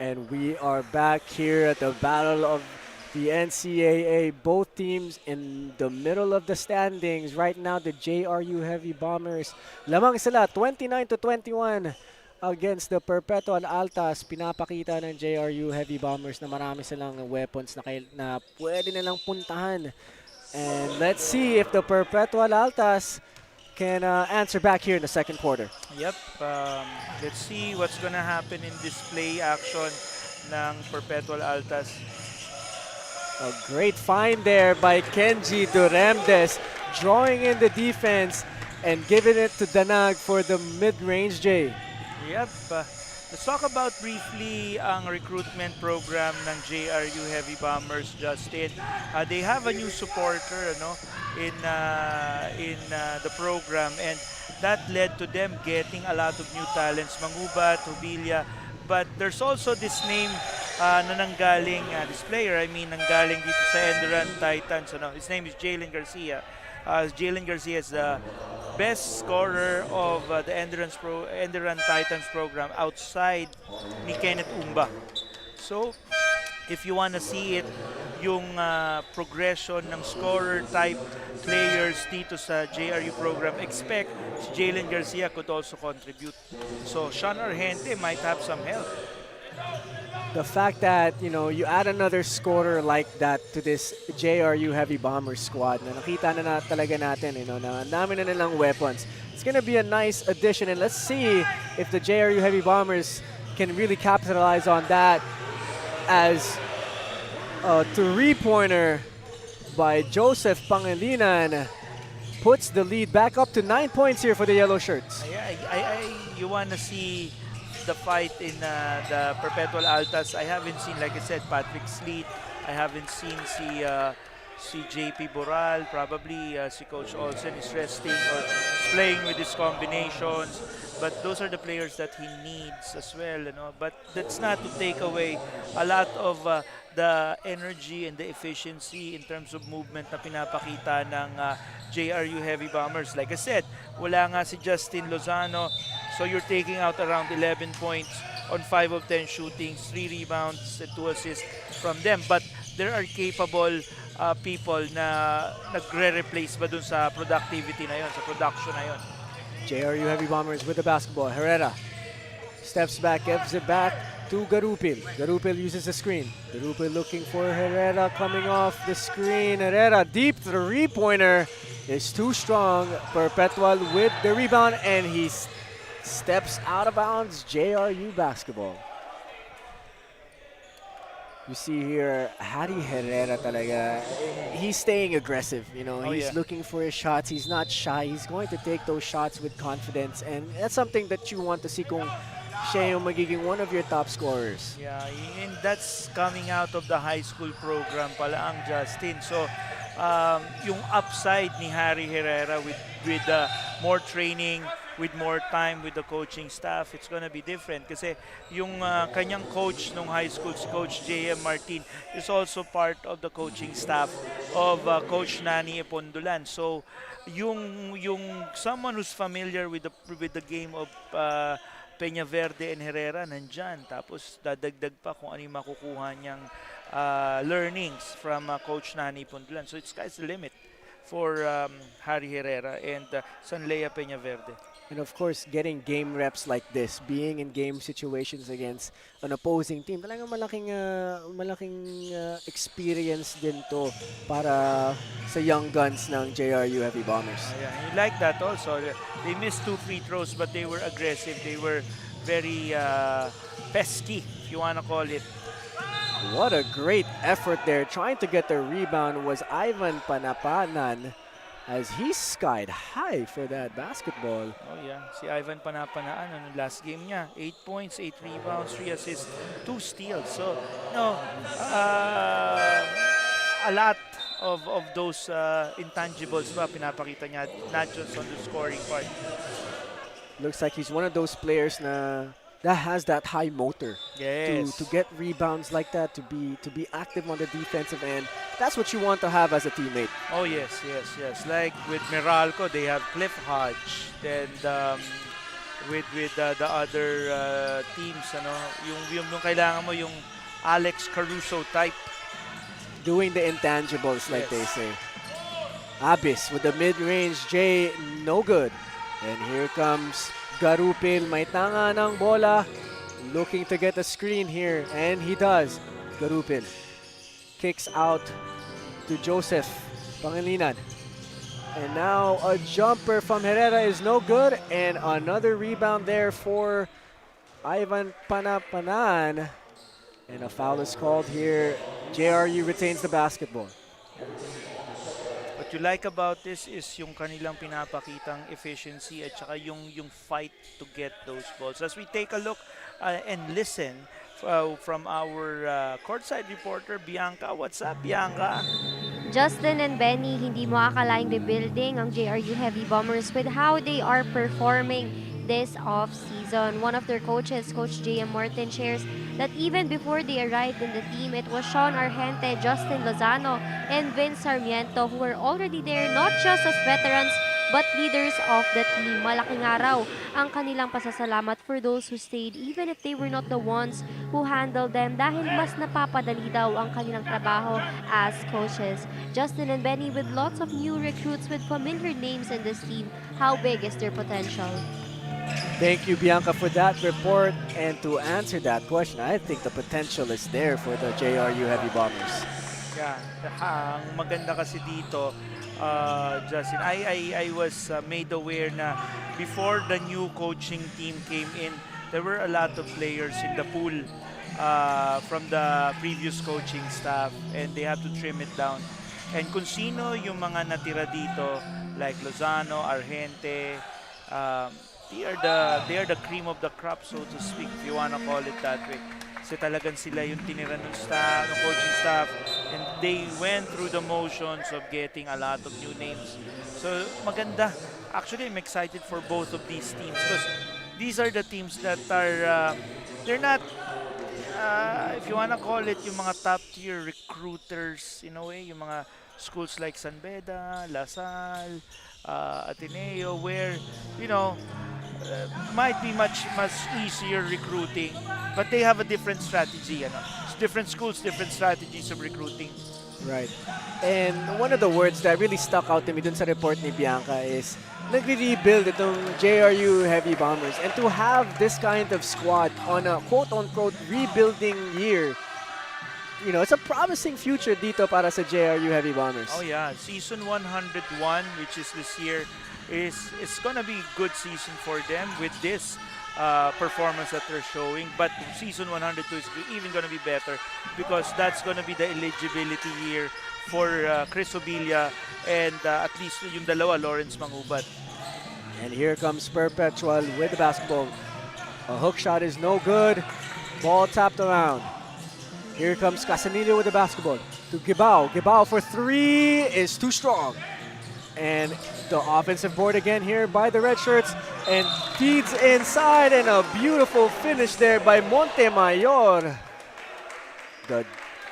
And we are back here at the battle of the NCAA. Both teams in the middle of the standings. Right now, the JRU Heavy Bombers. Lamang sila, 29-21 against the Perpetual Altas. Pinapakita ng JRU Heavy Bombers na marami silang weapons na pwede nilang puntahan. And let's see if the Perpetual Altas can answer back here in the second quarter. Yep. Let's see what's gonna happen in this play action ng Perpetual Altas. A great find there by Kenji Doremdes, drawing in the defense and giving it to Danag for the mid-range J. Yep. Let's talk about briefly ang recruitment program ng JRU Heavy Bombers, Justin. They have a new supporter in the program, and that led to them getting a lot of new talents, Mangubat, Rubilia, but there's also this name na nanggaling, this player, nanggaling dito sa ENDERUN Titans. His name is Jalen Garcia. Jalen Garcia is the best scorer of the ENDERUN Titans program outside ni Kenneth Umba. So, if you want to see it, yung progression ng scorer type players dito sa JRU program, expect si Jalen Garcia could also contribute. So, Sean Argente might have some help. The fact that, you add another scorer like that to this JRU Heavy Bombers squad na nakita na talaga natin, na dami na nilang weapons. It's going to be a nice addition, and let's see if the JRU Heavy Bombers can really capitalize on that, as a three-pointer by Joseph Pangilinan puts the lead back up to 9 points here for the Yellow Shirts. You want to see the fight in the Perpetual Altas. I haven't seen, like I said, Patrick Sleet. I haven't seen si JP Boral. Probably si Coach Olsen is resting or playing with his combinations. But those are the players that he needs as well. But that's not to take away a lot of the energy and the efficiency in terms of movement na pinapakita ng JRU Heavy Bombers. Like I said, wala nga si Justin Lozano. So you're taking out around 11 points on 5 of 10 shootings, 3 rebounds, and 2 assists from them. But there are capable people na nagre-replace ba dun sa productivity na yon, sa production na yon. JRU Heavy Bombers with the basketball. Herrera steps back, gives it back to Garupil. Garupil uses the screen. Garupil looking for Herrera, coming off the screen. Herrera, deep three-pointer. is too strong. Perpetual with the rebound, and he steps out of bounds. JRU basketball. You see here, Harry Herrera talaga, he's staying aggressive, you know, he's looking for his shots, he's not shy, he's going to take those shots with confidence, and that's something that you want to see kung siya yung magiging one of your top scorers. Yeah, and that's coming out of the high school program pala ang Justin. So, yung upside ni Harry Herrera with more training, with more time with the coaching staff, it's gonna be different. Kasi yung kanyang coach nung high school, si Coach J.M. Martin, is also part of the coaching staff of Coach Nani Epondulan. So, yung someone who's familiar with the game of Peñaverde and Herrera nandyan. Tapos dadagdag pa kung ano yung makukuha niyang learnings from Coach Nani Epondulan. So, it's sky's the limit for Harry Herrera and Sanlea Peñaverde. And of course, getting game reps like this, being in game situations against an opposing team, talagang malaking experience din to para sa young guns ng JRU Heavy Bombers. Yeah, you like that also. They missed 2 free throws, but they were aggressive. They were very pesky, if you want to call it. What a great effort there. Trying to get the rebound was Ivan Panapanan, as he skied high for that basketball. Oh yeah, si Ivan Panapanaan, last game niya, 8 points, 8 rebounds, 3 assists, 2 steals. So, no, a lot of those intangibles pa pinapakita niya, not just on the scoring part. Looks like he's one of those players that has that high motor. Yes. To get rebounds like that, to be active on the defensive end. That's what you want to have as a teammate. Oh yes. Like with Meralco, they have Cliff Hodge. Then with the other teams, ano, yung kailangan mo yung Alex Caruso type. Doing the intangibles, like they say. Abyss with the mid-range J, no good. And here comes Garupil, may tanga ng bola, looking to get a screen here, and he does. Garupil kicks out to Joseph Pangilinan. And now a jumper from Herrera is no good, and another rebound there for Ivan Panapanan. And a foul is called here. JRU retains the basketball. What you like about this is yung kanilang pinapakitang efficiency at saka yung fight to get those balls. As we take a look and listen from our courtside reporter, Bianca. What's up, Bianca? Justin and Benny, hindi mo akalaing rebuilding ang JRU Heavy Bombers with how they are performing this off-season. One of their coaches, Coach J.M. Martin, shares that even before they arrived in the team, it was Sean Argente, Justin Lozano, and Vince Sarmiento who were already there not just as veterans but leaders of the team. Malaking araw ang kanilang pasasalamat for those who stayed even if they were not the ones who handled them dahil mas napapadali daw ang kanilang trabaho as coaches. Justin and Benny, with lots of new recruits with familiar names in this team, how big is their potential? Thank you, Bianca, for that report. And to answer that question, I think the potential is there for the JRU Heavy Bombers. Yeah, ang maganda kasi dito, Justin, I was made aware na before the new coaching team came in, there were a lot of players in the pool from the previous coaching staff, and they have to trim it down. And kung sino yung mga natira dito, like Lozano, Argente, they are the cream of the crop, so to speak, if you wanna call it that way. Kasi talagang sila yung tinira ng staff, ng coaching staff, and they went through the motions of getting a lot of new names. So maganda. Actually, I'm excited for both of these teams because these are the teams that are, they're not, if you wanna call it, yung mga top-tier recruiters, in a way, yung mga schools like San Beda, La Salle, Ateneo, where, you know, might be much easier recruiting, but they have a different strategy. Different schools, different strategies of recruiting. Right. And one of the words that really stuck out to me dun sa report ni Bianca is nagre-rebuild itong JRU Heavy Bombers. And to have this kind of squad on a quote-unquote rebuilding year, you know, it's a promising future dito para sa JRU Heavy Bombers. Oh yeah, season 101, which is this year, it's gonna be good season for them with this performance that they're showing. But season 102 is even gonna be better because that's gonna be the eligibility year for Chris Obilla and at least yung dalawa, Lawrence Mangubat. And here comes Perpetual with the basketball. A hook shot is no good. Ball tapped around. Here comes Casanillo with the basketball to Gibao. Gibao for three is too strong. And the offensive board again here by the red shirts and feeds inside, and a beautiful finish there by Montemayor. The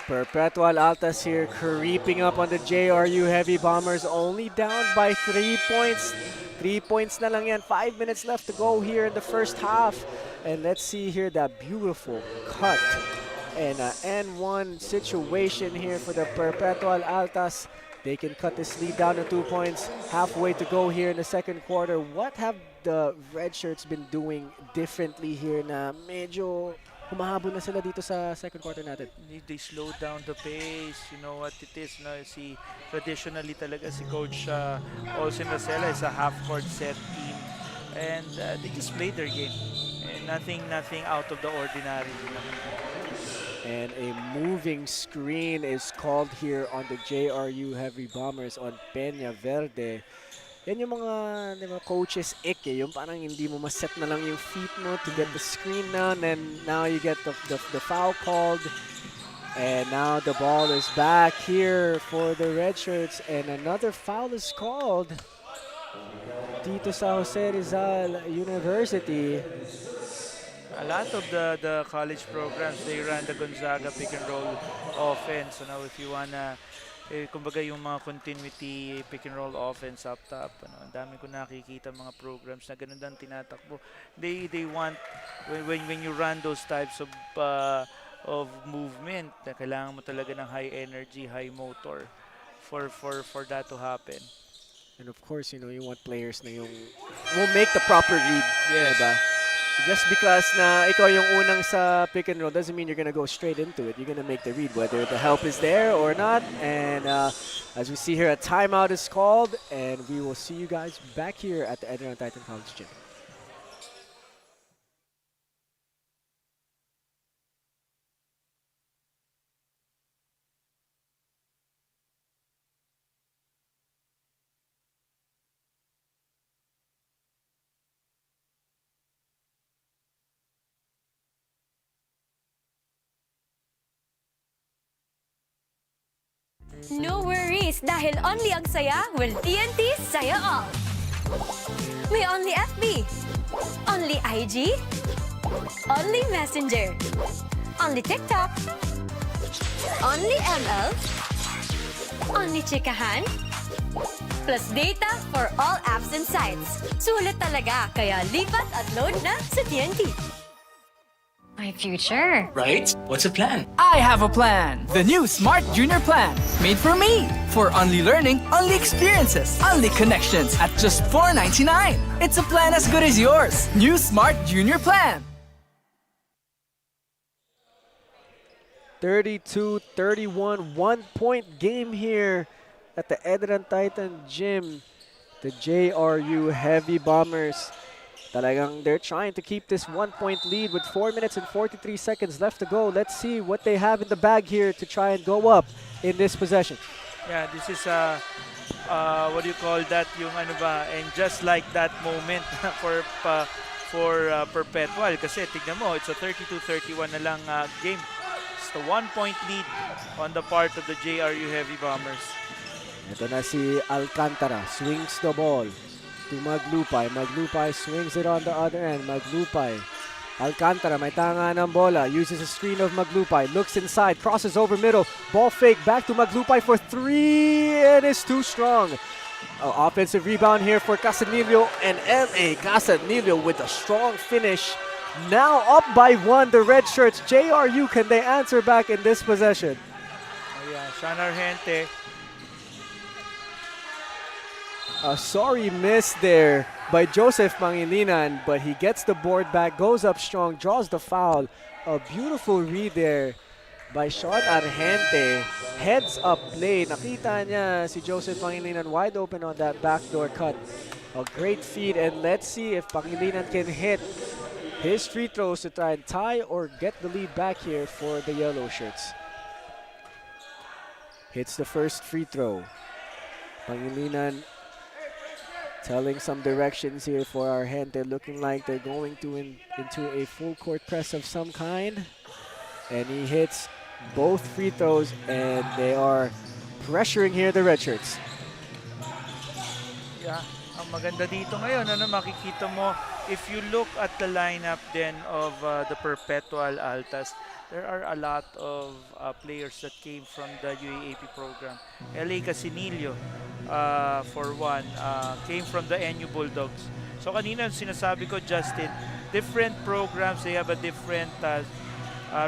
Perpetual Altas here creeping up on the JRU Heavy Bombers, only down by 3 points. 3 points na lang yan. 5 minutes left to go here in the first half. And let's see here that beautiful cut and an N1 situation here for the Perpetual Altas. They can cut this lead down to 2 points. Halfway to go here in the second quarter. What have the red shirts been doing differently here na medyo humahabol na sila dito sa second quarter natin? They slow down the pace. You know what it is. No? Traditionally talaga si Coach Olsen Racela is a half-court set team. And they just played their game. And nothing out of the ordinary. And a moving screen is called here on the JRU Heavy Bombers on Peña Verde. Yan yung mga coaches yung parang hindi mo maset na lang yung feet mo to get the screen down, and now you get the foul called. And now the ball is back here for the red shirts, and another foul is called dito sa Jose Rizal University. A lot of the college programs, they run the Gonzaga pick and roll offense. So now if you wanna, kumbaga yung mga continuity pick and roll offense up top, ang dami ko nakikita mga programs na ganun din tinatakbo. They want, when you run those types of movement, na kailangan mo talaga ng high energy, high motor for that to happen. And of course, you know, you want players na yung will make the proper read. Yes. Diba? Just because na ikaw yung unang sa pick and roll doesn't mean you're gonna go straight into it. You're gonna make the read, whether the help is there or not. And as we see here, a timeout is called, and we will see you guys back here at the ENDERUN Titan College Gym. No worries, dahil only ang saya will TNT Saya All. May only FB, only IG, only Messenger, only TikTok, only ML, only Chikahan, plus data for all apps and sites. Sulit talaga, kaya lipat at load na sa TNT. My future. Right? What's a plan? I have a plan. The new Smart Junior Plan. Made for me. For only learning, only experiences, only connections at just $4.99. It's a plan as good as yours. New Smart Junior Plan. 32-31, 1-point game here at the ENDERUN Titan Gym. The JRU Heavy Bombers. Talagang they're trying to keep this 1-point lead with 4 minutes and 43 seconds left to go. Let's see what they have in the bag here to try and go up in this possession. Yeah, this is what do you call that? Yung ano ba? And just like that moment for Perpetual, kasi tignan mo, it's a 32-31 na lang game. It's the 1-point lead on the part of the JRU Heavy Bombers. Ito na si Alcantara, swings the ball to Maglupay. Maglupay swings it on the other end. Maglupay. Alcantara, may tanga ng bola. Uses a screen of Maglupay. Looks inside. Crosses over middle. Ball fake. Back to Maglupay for three. And it's too strong. Offensive rebound here for Casanillo. And M.A. Casanillo with a strong finish. Now up by one, the red shirts. JRU, can they answer back in this possession? Oh yeah, Sean Argente. A sorry miss there by Joseph Pangilinan, but he gets the board back, goes up strong, draws the foul. A beautiful read there by Sean Argente. Heads up play. Nakita niya si Joseph Pangilinan wide open on that backdoor cut. A great feed, and let's see if Pangilinan can hit his free throws to try and tie or get the lead back here for the yellow shirts. Hits the first free throw. Pangilinan telling some directions here for Argente, looking like they're going to into a full court press of some kind. And he hits both free throws, and they are pressuring here the red shirts. Yeah, ang maganda dito ngayon, makikita mo, if you look at the lineup then of the Perpetual Altas, there are a lot of players that came from the UAAP program. LA Casinillo, for one, came from the NU Bulldogs. So kanina sinasabi ko, Justin, different programs, they have a different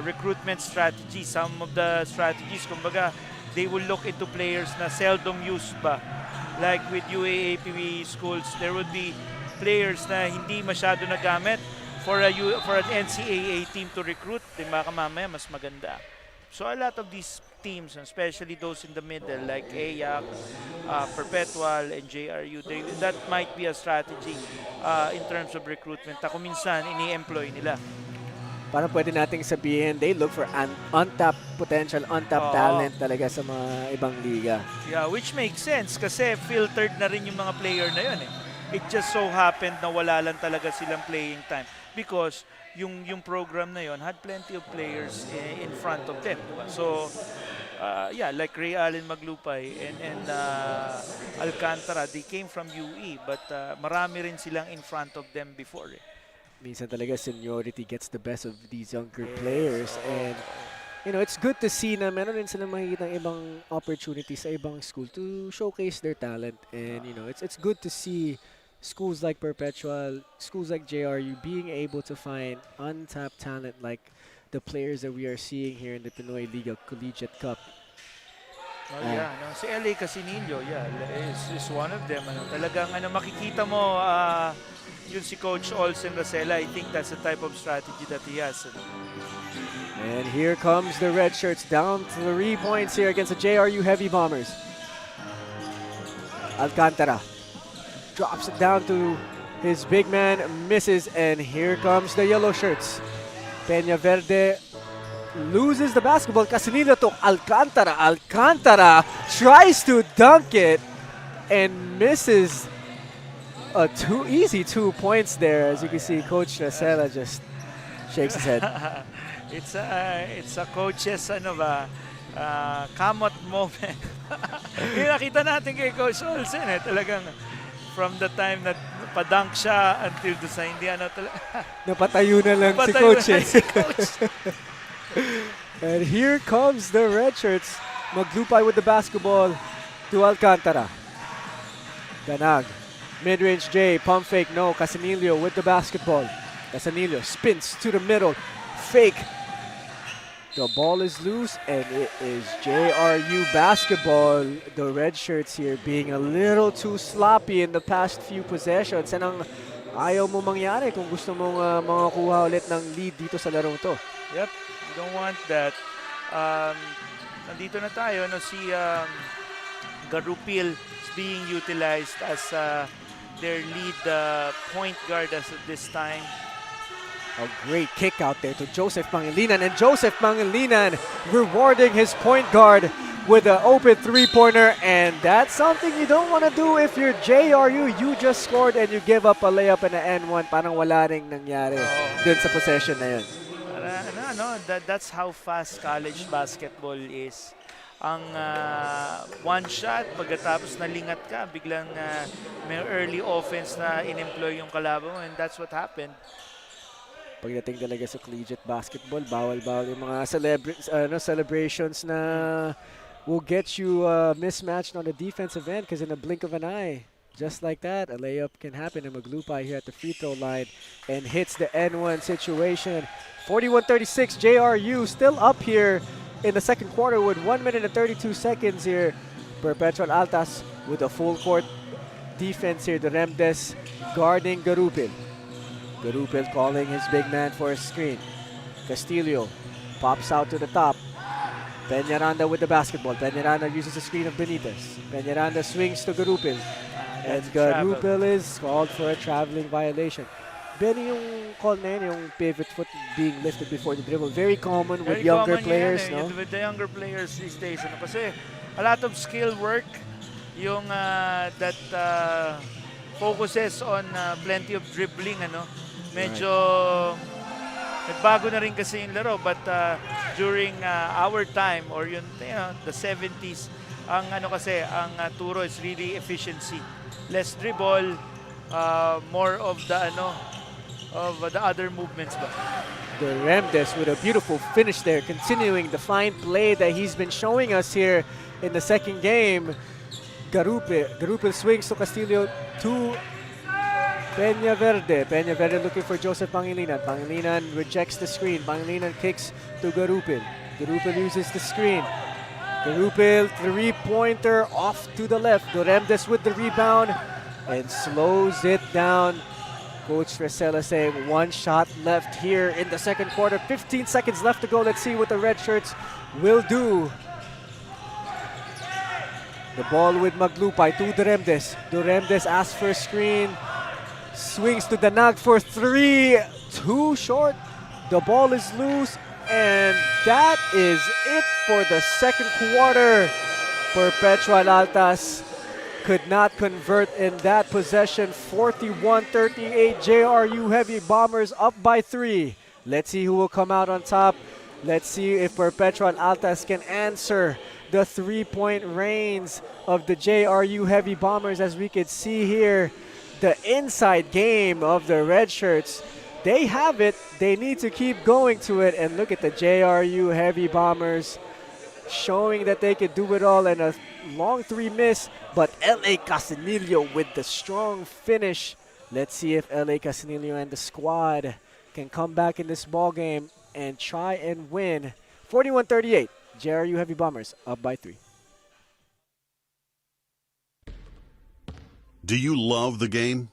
recruitment strategy. Some of the strategies, kumbaga, they will look into players na seldom used ba. Like with UAAP schools, there would be players na hindi masyado nagamit for an NCAA team to recruit. Di ba mamaya mas maganda. So a lot of these teams, especially those in the middle like AYAC, Perpetual, and JRU, that might be a strategy in terms of recruitment. Kung minsan ini-employ nila. Parang pwede nating sabihin, they look for untapped potential, untapped talent talaga sa mga ibang liga. Yeah, which makes sense kasi filtered na rin yung mga player na yun eh. It just so happened na wala lang talaga silang playing time because yung program na yon had plenty of players in front of them. So, yeah, like Ray Allen Maglupay and Alcantara, they came from UE but marami rin silang in front of them before eh. Minsan talaga seniority gets the best of these younger players, and you know, it's good to see na meron rin silang makikita ng ibang opportunities sa ibang school to showcase their talent. And you know, it's good to see schools like Perpetual, schools like JRU being able to find untapped talent like the players that we are seeing here in the Pinoyliga Collegiate Cup. Oh, yeah, no, si LA Casinillo, yeah, is one of them. Talagang makikita mo yun si Coach Olsen Rosella. I think that's the type of strategy that he has. And here comes the red shirts down 3 points here against the JRU Heavy Bombers. Alcantara drops it down to his big man, misses, and here comes the yellow shirts. Peña Verde loses the basketball. Casinillo to Alcantara. Alcantara tries to dunk it and misses. Easy 2 points there. As you can see, Coach Rosella just shakes his head. It's a coach's kamot moment. Yung nakita natin kay Coach Olsen talagang from the time na padunk siya until the sa hindi napatayo na lang si Coach. And here comes the red shirts. Maglupay with the basketball to Alcantara. Ganag. Mid-range J, pump fake, no. Casinillo with the basketball. Casinillo spins to the middle. Fake. The ball is loose, and it is JRU basketball. The red shirts here being a little too sloppy in the past few possessions. And ang ayaw mo mangyari kung gusto mong makakuha ulit ng lead dito sa larong to. Yep, you don't want that. Nandito na tayo, si Garupil is being utilized as their lead point guard as of this time. A great kick out there to Joseph Pangilinan, and Joseph Pangilinan rewarding his point guard with an open three-pointer, and that's something you don't want to do if you're JRU. You just scored and you give up a layup and an N1. Parang wala ring nangyari dun sa possession na yun. That's how fast college basketball is. Ang one shot, pagkatapos nalingat ka, biglang may early offense na in-employ yung kalaban mo, and that's what happened. Pagdating talaga sa collegiate basketball, bawal-bawal yung mga celebrations na will get you mismatched on the defensive end, because in a blink of an eye, just like that, a layup can happen. And Maglupay here at the free throw line and hits the N1 situation. 41-36, JRU still up here in the second quarter with 1 minute and 32 seconds here. Perpetual Altas with a full court defense here. The Remdes guarding Garupil. Garupil calling his big man for a screen. Castillo pops out to the top. Peñaranda with the basketball. Peñaranda uses the screen of Benitez. Peñaranda swings to Garupil. And Garupil is called for a traveling violation. Benny, yung call na yun, yung pivot foot being lifted before the dribble. Very common with younger players, no? With the younger players these days. Kasi a lot of skill work yung that focuses on plenty of dribbling. Medyo nagbago na rin kasi yung laro. But during our time or the 70s, ang turo is really efficiency. Less dribble, more of the other movements ba. Remdes with a beautiful finish there, continuing the fine play that he's been showing us here in the second game. Garupil swings to Castillo to Peñaverde. Peñaverde looking for Joseph Pangilinan. Pangilinan rejects the screen. Pangilinan kicks to Garupil. Garupil uses the screen. Garupil, three-pointer off to the left. Remdes with the rebound and slows it down. Coach Resela saying 1 shot left here in the second quarter. 15 seconds left to go. Let's see what the red shirts will do. The ball with Maglupay to Duremdes. Duremdes asks for a screen. Swings to Danag for 3. Too short. The ball is loose. And that is it for the second quarter. Perpetual Altas could not convert in that possession. 41-38, JRU Heavy Bombers up by 3. Let's see who will come out on top. Let's see if Perpetual Altas can answer the three-point reigns of the JRU Heavy Bombers. As we could see here, the inside game of the red shirts. They have it. They need to keep going to it. And look at the JRU Heavy Bombers showing that they could do it all, and a long 3 miss, but LA Casanillo with the strong finish. Let's see if LA Casanillo and the squad can come back in this ball game and try and win. 41-38, JRU Heavy Bombers up by 3. Do you love the game?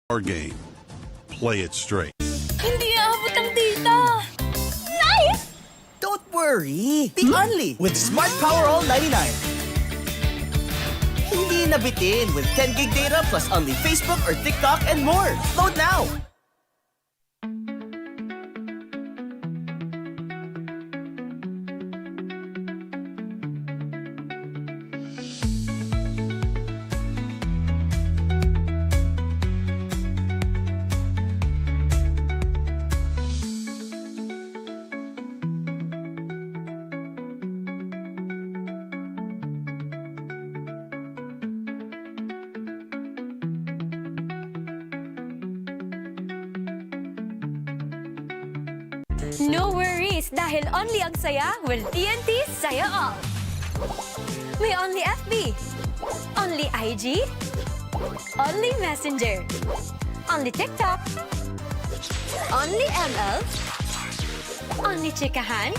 Our game. Play it straight. Hindi aabot ang data! Nice! Don't worry! Be Only with Smart Power All 99. Hindi nabitin with 10 gig data plus only Facebook or TikTok and more. Load now! No worries, dahil only ang saya will TNT Saya All. May only FB, only IG, only Messenger, only TikTok, only ML, only Chikahan,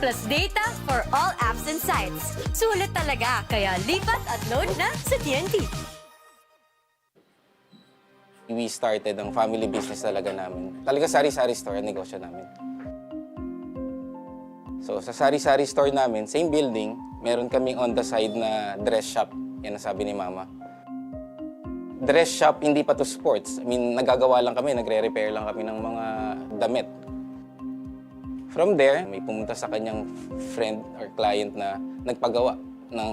plus data for all apps and sites. Sulit talaga, kaya lipat at load na sa TNT. We started ang family business talaga namin. Talaga sari-sari store ang negosyo namin. So sa sari-sari store namin, same building, meron kaming on the side na dress shop. Yan ang sabi ni Mama. Dress shop, hindi pa to sports. I mean, nagagawa lang kami, nagre-repair lang kami ng mga damit. From there, may pumunta sa kanyang friend or client na nagpagawa ng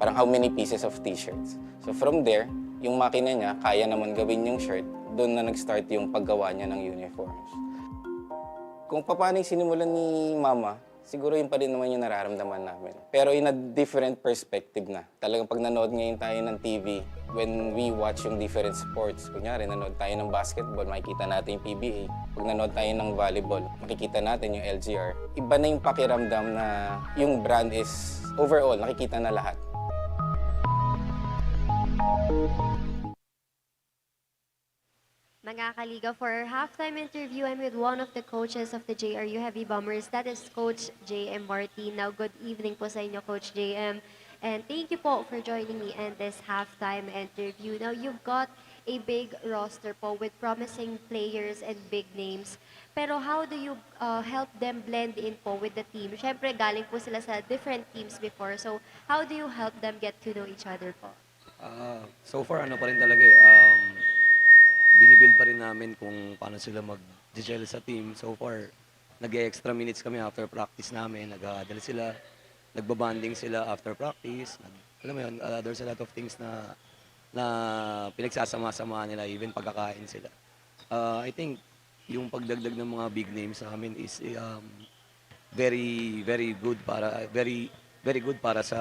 parang how many pieces of t-shirts. So from there, yung makina niya, kaya naman gawin yung shirt, doon na nag-start yung paggawa niya ng uniforms. Kung paano yung sinimulan ni Mama, siguro yun pa rin naman yung nararamdaman namin. Pero in a different perspective na. Talagang pag nanood ngayon tayo ng TV, when we watch yung different sports, kunyari nanood tayo ng basketball, makikita natin yung PBA. Pag nanood tayo ng volleyball, makikita natin yung LGR. Iba na yung pakiramdam na yung brand is overall, nakikita na lahat. Mga kaliga, for our halftime interview, I'm with one of the coaches of the JRU Heavy Bombers. That is Coach J.M. Martin. Now, good evening po sa inyo, Coach J.M. And thank you po for joining me in this halftime interview. Now, you've got a big roster po with promising players and big names. Pero how do you help them blend in po with the team? Siyempre, galing po sila sa different teams before. So, how do you help them get to know each other po? So far, ano pa rin talaga binibuild pa rin namin kung paano sila mag-gel sa team. So far, nag-extra minutes kami after practice namin. Nag-adala sila, nagbabanding sila after practice. Alam mo yun, there's a lot of things na pinagsasama-sama nila, even pagkakain sila. I think yung pagdagdag ng mga big names sa amin is very good para sa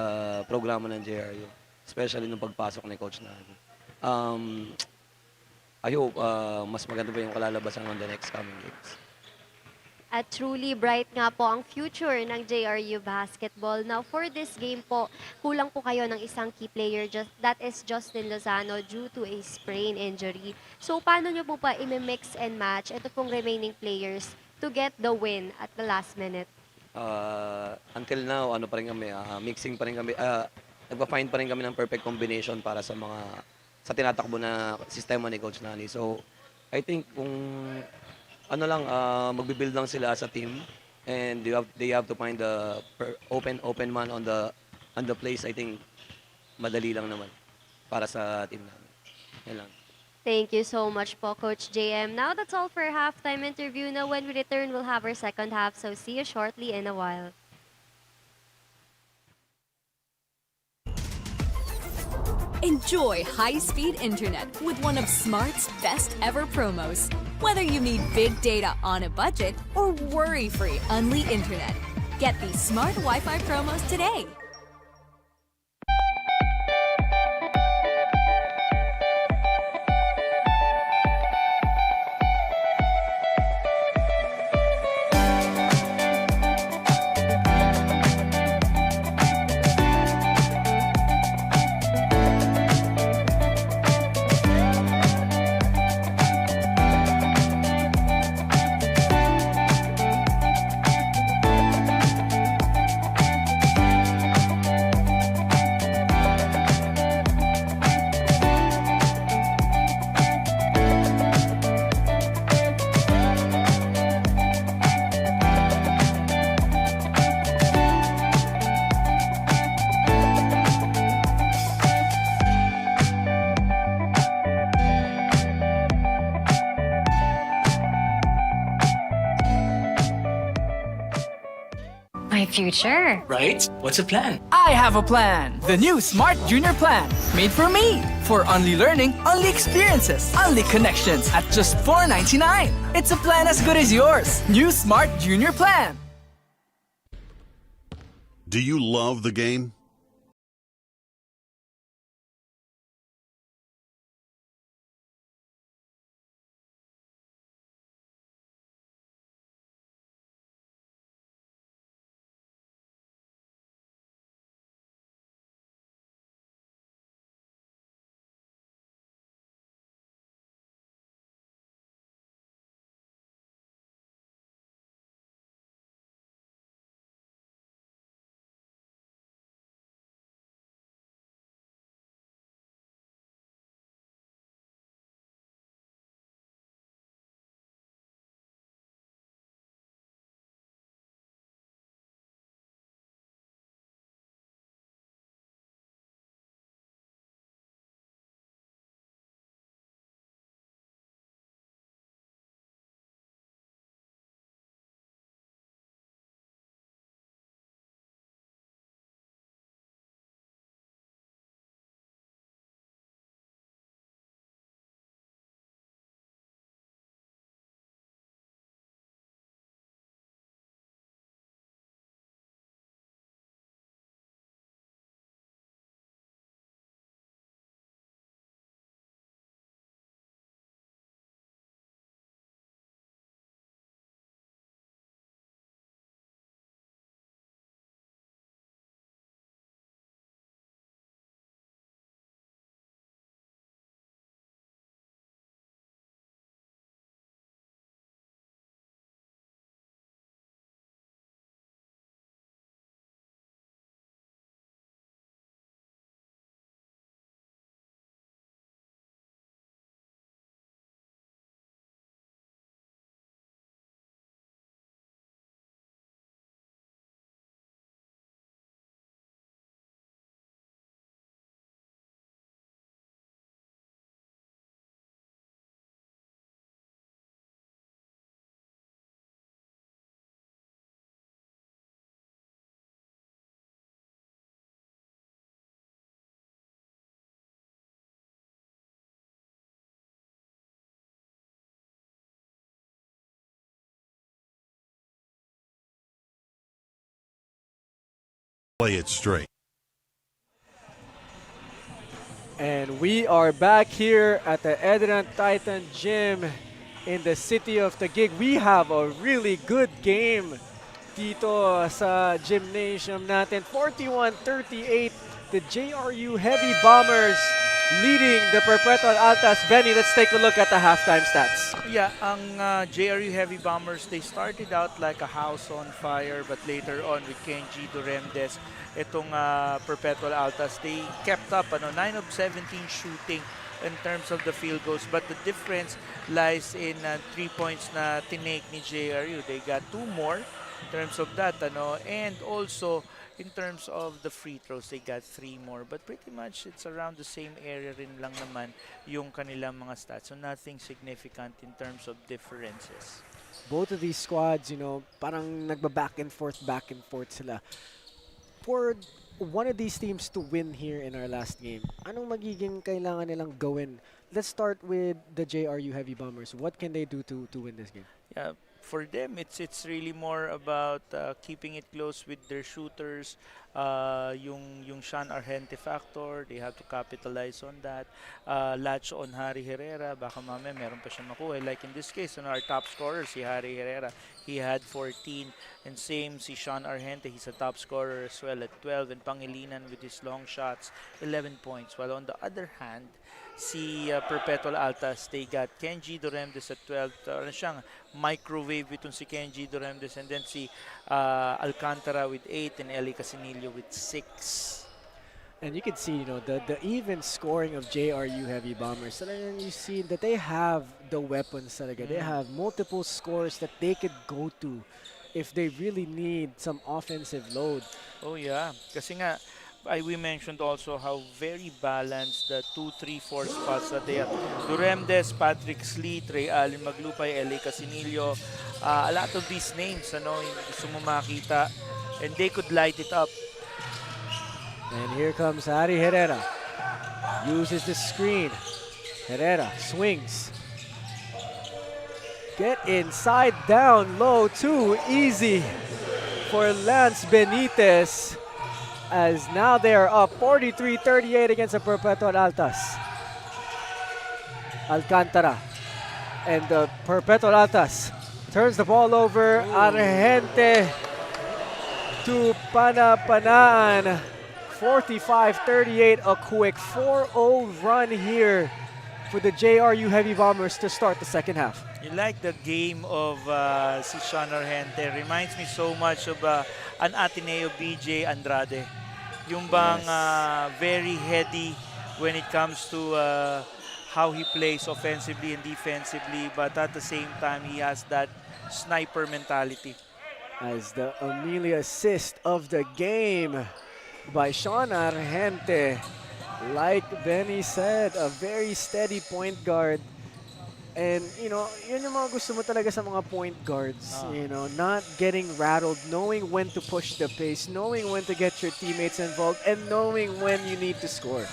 programa ng JRU. Especially nung pagpasok ni coach namin. I hope mas maganda pa yung kalalabasan on the next coming games. At truly bright nga po ang future ng JRU basketball. Now, for this game po, kulang po kayo ng isang key player, that is Justin Lozano, due to a sprain injury. So, paano nyo po pa i-mix and match ito pong remaining players to get the win at the last minute? Until now, ano pa rin kami, mixing pa rin kami, nagpa-find pa rin kami ng perfect combination para sa tinatakbo na sistema ni Coach Nani. So, I think kung magbibuild lang sila as a team and they have to find the open man on the place, I think madali lang naman para sa team namin. Yan lang. Thank you so much po, Coach JM. Now, that's all for halftime interview. Now, when we return, we'll have our second half. So, see you shortly in a while. Enjoy high-speed internet with one of Smart's best ever promos. Whether you need big data on a budget or worry-free Unli internet, get these Smart Wi-Fi promos today. future. Right? What's a plan? I have a plan. The new Smart Junior Plan. Made for me. For only learning, only experiences, only connections at just $4.99. It's a plan as good as yours. New Smart Junior Plan. Do you love the game? Play it straight. And we are back here at the ENDERUN Titan Gym in the city of Taguig. We have a really good game dito sa gymnasium natin. 41-38, the JRU Heavy Bombers leading the Perpetual Altas. Benny, let's take a look at the halftime stats. Yeah, ang JRU Heavy Bombers, they started out like a house on fire, but later on with Kenji Duremdes, itong Perpetual Altas, they kept up 9 of 17 shooting in terms of the field goals, but the difference lies in 3 points na tinake ni JRU. They got 2 more in terms of that, and also in terms of the free throws, they got 3 more. But pretty much, it's around the same area rin lang naman yung kanilang mga stats. So nothing significant in terms of differences. Both of these squads, parang nagba-back and forth sila. For one of these teams to win here in our last game, anong magiging kailangan nilang gawin? Let's start with the JRU Heavy Bombers. What can they do to win this game? Yeah, for them, it's really more about keeping it close with their shooters. Yung Sean Argente factor, they have to capitalize on that. Latch on Harry Herrera, baka mamaya meron pa siya makuha. Like in this case, our top scorer, si Harry Herrera, he had 14. And same si Sean Argente, he's a top scorer as well at 12. And Pangilinan with his long shots, 11 points. While on the other hand, si Perpetual Altas, they got Kenji Duremdes at 12. Ano siyang microwave itong si Kenji Duremdes, and then si Alcantara with 8 and Eli Casinillo with 6. And you can see, the even scoring of JRU Heavy Bombers. So you see that they have the weapons talaga. They have multiple scores that they could go to if they really need some offensive load. Oh yeah, kasi nga, we mentioned also how very balanced the 2, 3, 4 spots that they have. Duremdes, Patrick Sleet, Ray Allen Maglupay, Eli Casinillo. A lot of these names, gusto mo makita and they could light it up. And here comes Harry Herrera. Uses the screen. Herrera swings. Get inside, down low, too easy for Lance Benitez. As now they are up 43-38 against the Perpetual Altas. Alcantara and the Perpetual Altas turns the ball over. Argente to Panapanaan. 45-38, a quick 4-0 run here for the JRU Heavy Bombers to start the second half. You like the game of si Sean Argente. Reminds me so much of an Ateneo BJ Andrade. Yung bang very heady when it comes to how he plays offensively and defensively, but at the same time, he has that sniper mentality. As the Amelia assist of the game by Sean Argente. Like Benny said, a very steady point guard. And, you know, yun yung mga gusto mo talaga sa mga point guards. You know, not getting rattled, knowing when to push the pace, knowing when to get your teammates involved, and knowing when you need to score.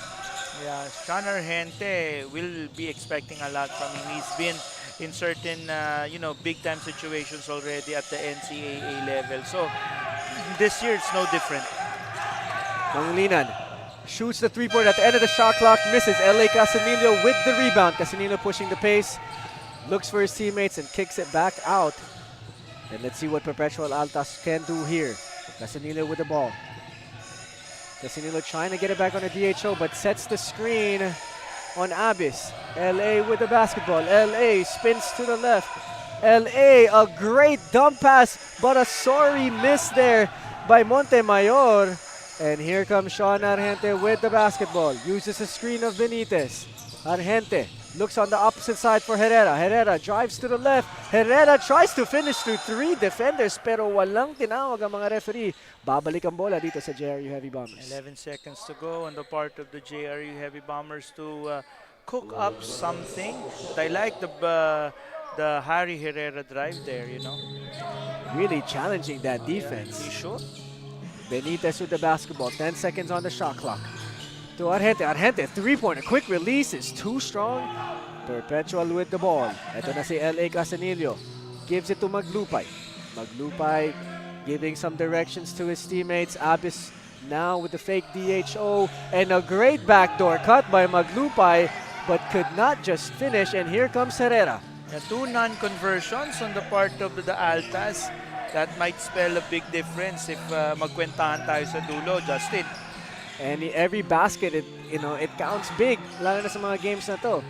Yeah, Sean Argente will be expecting a lot from him. He's been in certain, you know, big-time situations already at the NCAA level. So, this year it's no different. Pangilinan shoots the three-point at the end of the shot clock, misses. LA Casanillo with the rebound. Casanillo pushing the pace, looks for his teammates and kicks it back out. And let's see what Perpetual Altas can do here. Casanillo with the ball. Casanillo trying to get it back on the DHO, but sets the screen on Abyss. LA with the basketball. LA spins to the left. LA, a great dump pass, but a sorry miss there by Montemayor. And here comes Sean Argente with the basketball. Uses a screen of Benitez. Argente looks on the opposite side for Herrera. Herrera drives to the left. Herrera tries to finish through three defenders pero walang tinawag ang mga referee. Babalik ang bola dito sa JRU Heavy Bombers. 11 seconds to go on the part of the JRU Heavy Bombers to cook up something. But I like the Harry Herrera drive there, you know. Really challenging that defense. You sure? Benitez with the basketball. 10 seconds on the shot clock. To Argente. Argente, three-pointer. Quick release is too strong. Perpetual with the ball. Ito na si LA Casanillo. Gives it to Maglupay. Maglupay giving some directions to his teammates. Abyss now with the fake DHO. And a great backdoor cut by Maglupay, but could not just finish. And here comes Herrera. Yeah, two non-conversions on the part of the Altas. That might spell a big difference if magkwentahan tayo sa dulo, Justin. And every basket, it counts big, lalo na sa mga games na to.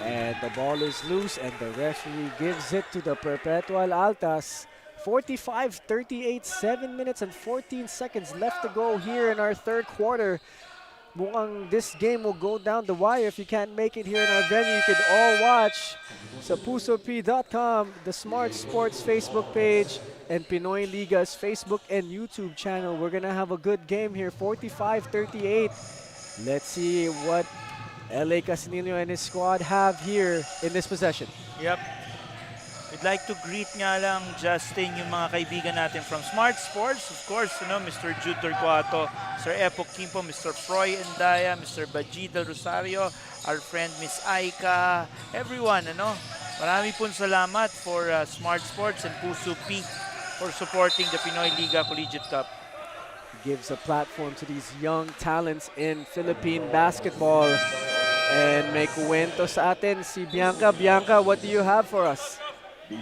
And the ball is loose, and the referee gives it to the Perpetual Altas. 45-38, 7 minutes and 14 seconds left to go here in our third quarter. Mukhang this game will go down the wire. If you can't make it here in our venue, you can all watch sa pusop.com, the Smart Sports Facebook page, and Pinoyliga's Facebook and YouTube channel. We're gonna have a good game here, 45-38. Let's see what LA Casanillo and his squad have here in this possession. Yep. We'd like to greet nga lang, Justin, yung mga kaibigan natin from Smart Sports. Of course, you know, Mr. Jude Torquato, Sir Epo Kimpo, Mr. Froy Endaya, Mr. Bajidel Rosario, our friend Miss Aika, everyone, ano. Marami pong salamat for Smart Sports and Puso P for supporting the Pinoyliga Collegiate Cup. Gives a platform to these young talents in Philippine basketball. And may kuwento sa atin si Bianca. Bianca, what do you have for us?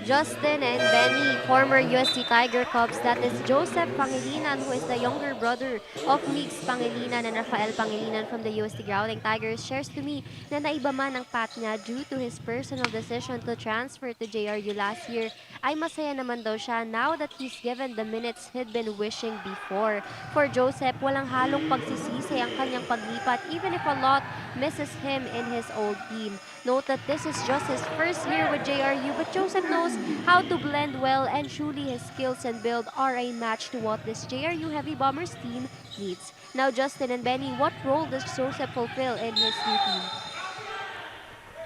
Justin and Benny, former UST Tiger Cubs, that is Joseph Pangilinan, who is the younger brother of Mix Pangilinan and Rafael Pangilinan from the UST Growling Tigers, shares to me na naiba man ang path niya due to his personal decision to transfer to JRU last year. Ay masaya naman daw siya now that he's given the minutes he'd been wishing before. For Joseph, walang halong pagsisisi ang kanyang paglipat even if a lot misses him in his old team. Note that this is just his first year with JRU, but Joseph knows how to blend well, and truly his skills and build are a match to what this JRU Heavy Bombers team needs. Now, Justin and Benny, what role does Joseph fulfill in his new team?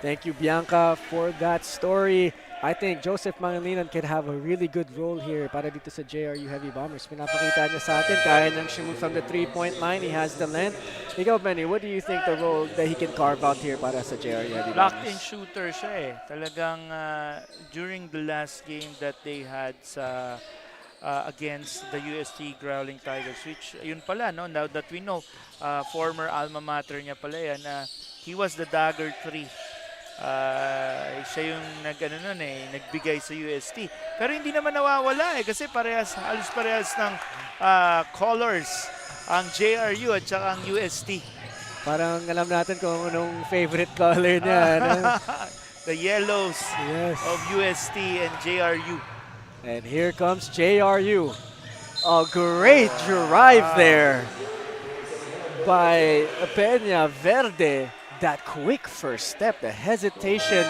Thank you, Bianca, for that story. I think Joseph Mangilinan can have a really good role here para dito sa JRU Heavy Bombers. Pinapakita niya sa atin, kaya niyang shoot from the 3-point line. He has the length. Ikaw, Benny, what do you think the role that he can carve out here para sa JRU Heavy Bombers? Locked-in shooter siya eh. Talagang during the last game that they had sa against the UST Growling Tigers, which yun pala, no? Now that we know, former alma mater niya pala yan, he was the dagger 3. Siya yung nagbigay sa UST. Pero hindi naman nawawala eh, kasi halos parehas ng colors ang JRU at saka ang UST. Parang alam natin kung anong favorite color niya. No? The yellows of UST and JRU. And here comes JRU. A great drive there by Peña Verde. That quick first step, the hesitation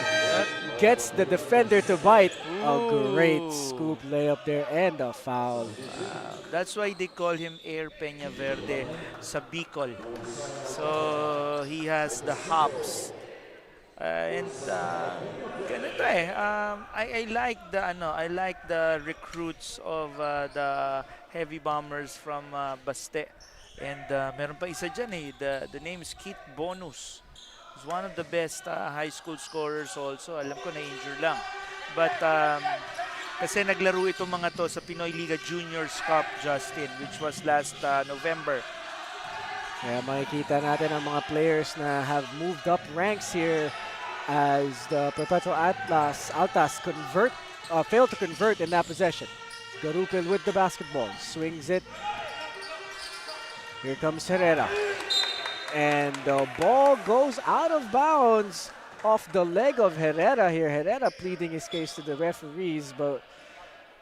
gets the defender to bite. A great scoop layup there and a foul. That's why they call him Air Peña Verde sa Bicol. So he has the hops. Ganito eh. I like the recruits of the Heavy Bombers from Baste. And meron pa isa dyan eh. The name is Kit Bonus. He's one of the best high school scorers also. Alam ko na-injure lang. But kasi naglaro itong mga to sa Pinoyliga Juniors Cup, Justin, which was last November. Kaya makikita natin ang mga players na have moved up ranks here as the Perpetual Altas fail to convert in that possession. Garupil with the basketball, swings it. Here comes Herrera. And the ball goes out of bounds off the leg of Herrera here. Herrera pleading his case to the referees, but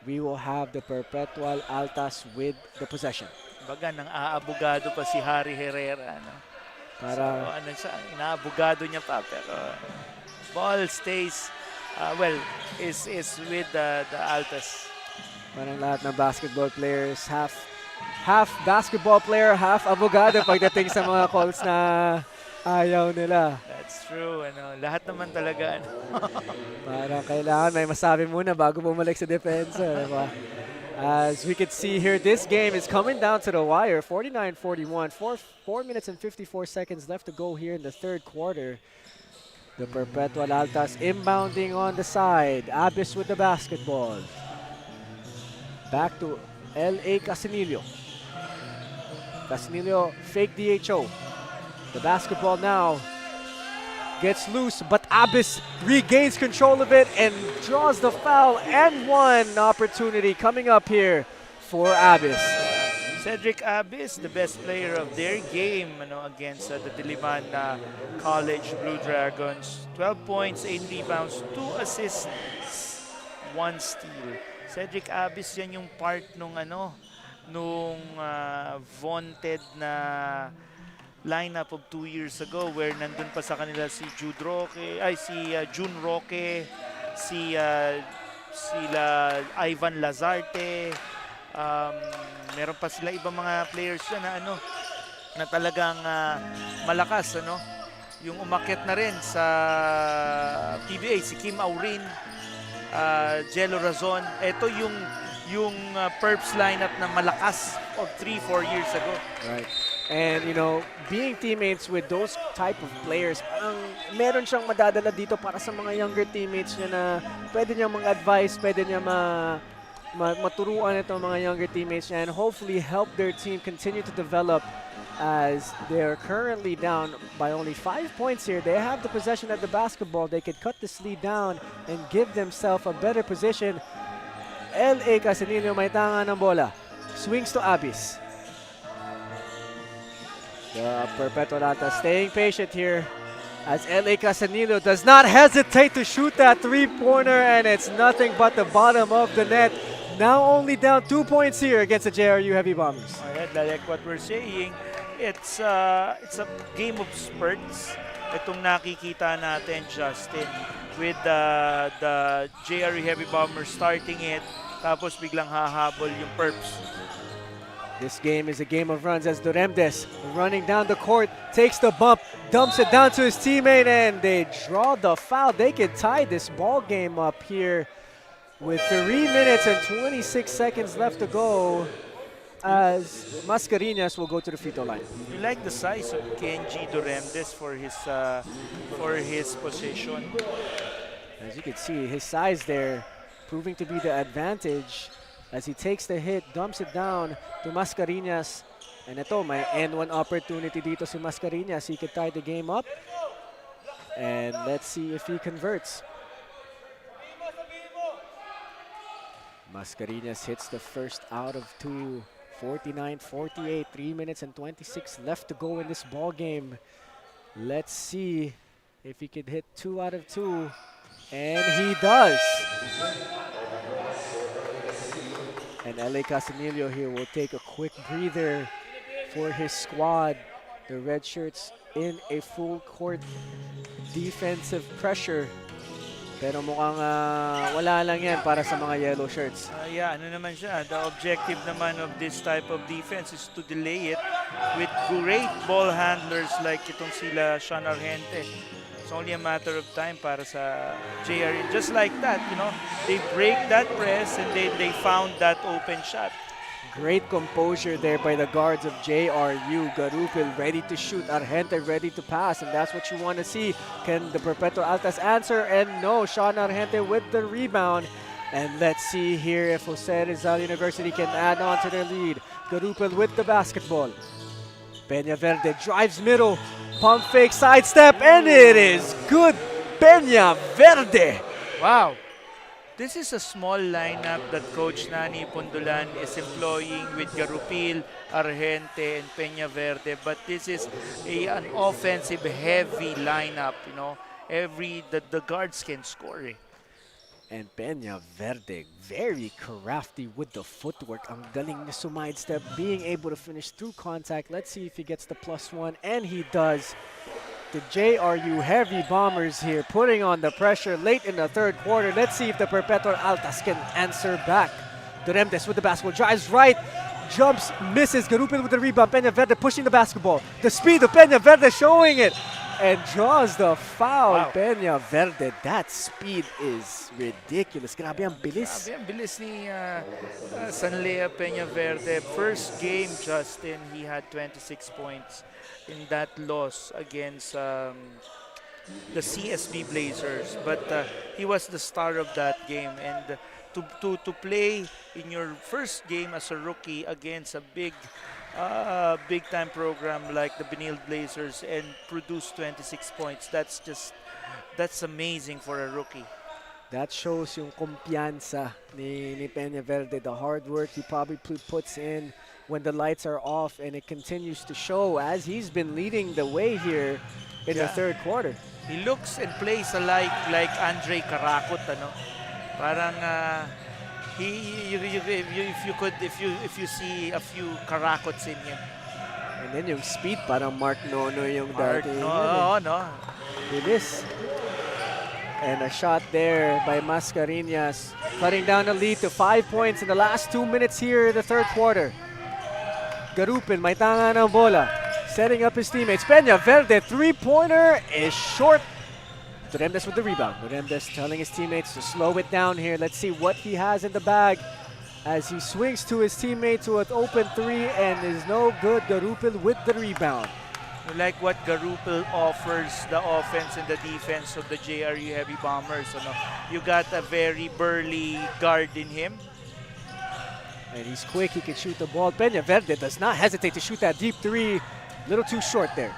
we will have the Perpetual Altas with the possession. Baga, nang aabogado pa si Harry Herrera. No? Inaabogado niya pa, pero ball stays, is with the Altas. Parang lahat ng basketball players, half basketball player, half abogado pagdating sa mga calls na ayaw nila. That's true. Lahat naman talaga. Parang kailangan may masabi muna bago bumalik sa depensa. Diba? As we can see here, this game is coming down to the wire. 49-41. 4 minutes and 54 seconds left to go here in the third quarter. The Perpetual Altas inbounding on the side. Abis with the basketball. Back to L.A. Casanillo. Casanillo fake DHO. The basketball now gets loose, but Abis regains control of it and draws the foul, and one opportunity coming up here for Abis. Cedric Abis, the best player of their game against the Diliman College Blue Dragons. 12 points, 8 rebounds, 2 assists, 1 steal. Cedric Abis, yan yung part nung vaunted na lineup of 2 years ago where nandun pa sa kanila si June Roque, sila Ivan Lazarte, meron pa sila ibang mga players dyan na talagang malakas, yung umakyat na rin sa PBA, si Kim Aurin, Jello Razon. Ito yung Perps lineup na malakas of 3-4 years ago. Right. And being teammates with those type of players, meron siyang madadala dito para sa mga younger teammates niya na pwede niya mag-advise, pwede niya maturuan itong mga younger teammates niya and hopefully help their team continue to develop as they're currently down by only 5 points here. They have the possession of the basketball. They could cut this lead down and give themselves a better position. L.A. Casanillo may tanga ng bola. Swings to Abis. The Perpetual Altas staying patient here as L.A. Casanillo does not hesitate to shoot that three-pointer, and it's nothing but the bottom of the net. Now only down 2 points here against the JRU Heavy Bombers. Like what we're saying, it's a game of spurts. Itong nakikita natin, Justin, with the JRU Heavy Bombers starting it, tapos biglang hahabol yung Perps. This game is a game of runs as Duremdes running down the court, takes the bump, dumps it down to his teammate, and they draw the foul. They can tie this ball game up here with 3 minutes and 26 seconds left to go as Mascareñas will go to the free throw line. You like the size of Kenji Duremdes for his position. As you can see, his size there proving to be the advantage as he takes the hit, dumps it down to Mascareñas. And ito, may N1 opportunity dito si Mascareñas. He could tie the game up. And let's see if he converts. Mascareñas hits the first out of 2. 49-48, 3 minutes and 26 left to go in this ball game. Let's see if he could hit 2 out of 2. And he does. And LA Casanillo here will take a quick breather for his squad. The red shirts in a full court defensive pressure. Pero mukhang wala lang yan para sa mga yellow shirts. Yeah, ano naman siya, the objective naman of this type of defense is to delay it with great ball handlers like itong sila Sean Argente. It's only a matter of time para sa JR. Just like that, you know, they break that press and they found that open shot. Great composure there by the guards of JRU. Garupil ready to shoot, Argente ready to pass, and that's what you want to see. Can the Perpetual Altas answer? And no, Sean Argente with the rebound. And let's see here if Jose Rizal University can add on to their lead. Garupil with the basketball. Peña Verde drives middle, pump fake, sidestep, and it is good. Peña Verde. Wow. This is a small lineup that Coach Nani Pundulan is employing with Garupil, Argente, and Peña Verde. But this is an offensive heavy lineup, you know. The guards can score. And Peña Verde, very crafty with the footwork. Ang galing niya sumidestep, being able to finish through contact. Let's see if he gets the +1, and he does. The JRU Heavy Bombers here putting on the pressure late in the third quarter. Let's see if the Perpetual Altas can answer back. Duremdes with the basketball, drives right, jumps, misses. Garupil with the rebound. Peña Verde pushing the basketball. The speed of Peña Verde showing it and draws the foul. Wow. Peña Verde, that speed is ridiculous. Grabe ang bilis. Grabe ang bilis ni Sanlea Peña Verde. First game, Justin, he had 26 points in that loss against the CSB Blazers, but he was the star of that game, and to play in your first game as a rookie against a big time program like the Benil Blazers and produce 26 points, that's amazing for a rookie. That shows yung kumpiyansa ni Peña Verde, the hard work he probably puts in when the lights are off, and it continues to show as he's been leading the way here in the third quarter. He looks and plays alike like Andre Karakot, ano? Parang if you see a few Karakots in him. And then yung speed, parang Mark Nono yung Mark dati. No. Bilis. And a shot there by Mascareñas, cutting down the lead to 5 points in the last 2 minutes here in the third quarter. Garupil, may tanga ng bola, setting up his teammates. Peña Verde, three-pointer is short. Duremdes with the rebound. Duremdes telling his teammates to slow it down here. Let's see what he has in the bag as he swings to his teammate to an open three and is no good. Garupil with the rebound. You like what Garupil offers the offense and the defense of the JRU Heavy Bombers. You know, you got a very burly guard in him. And he's quick, he can shoot the ball. Peña Verde does not hesitate to shoot that deep three. Little too short there.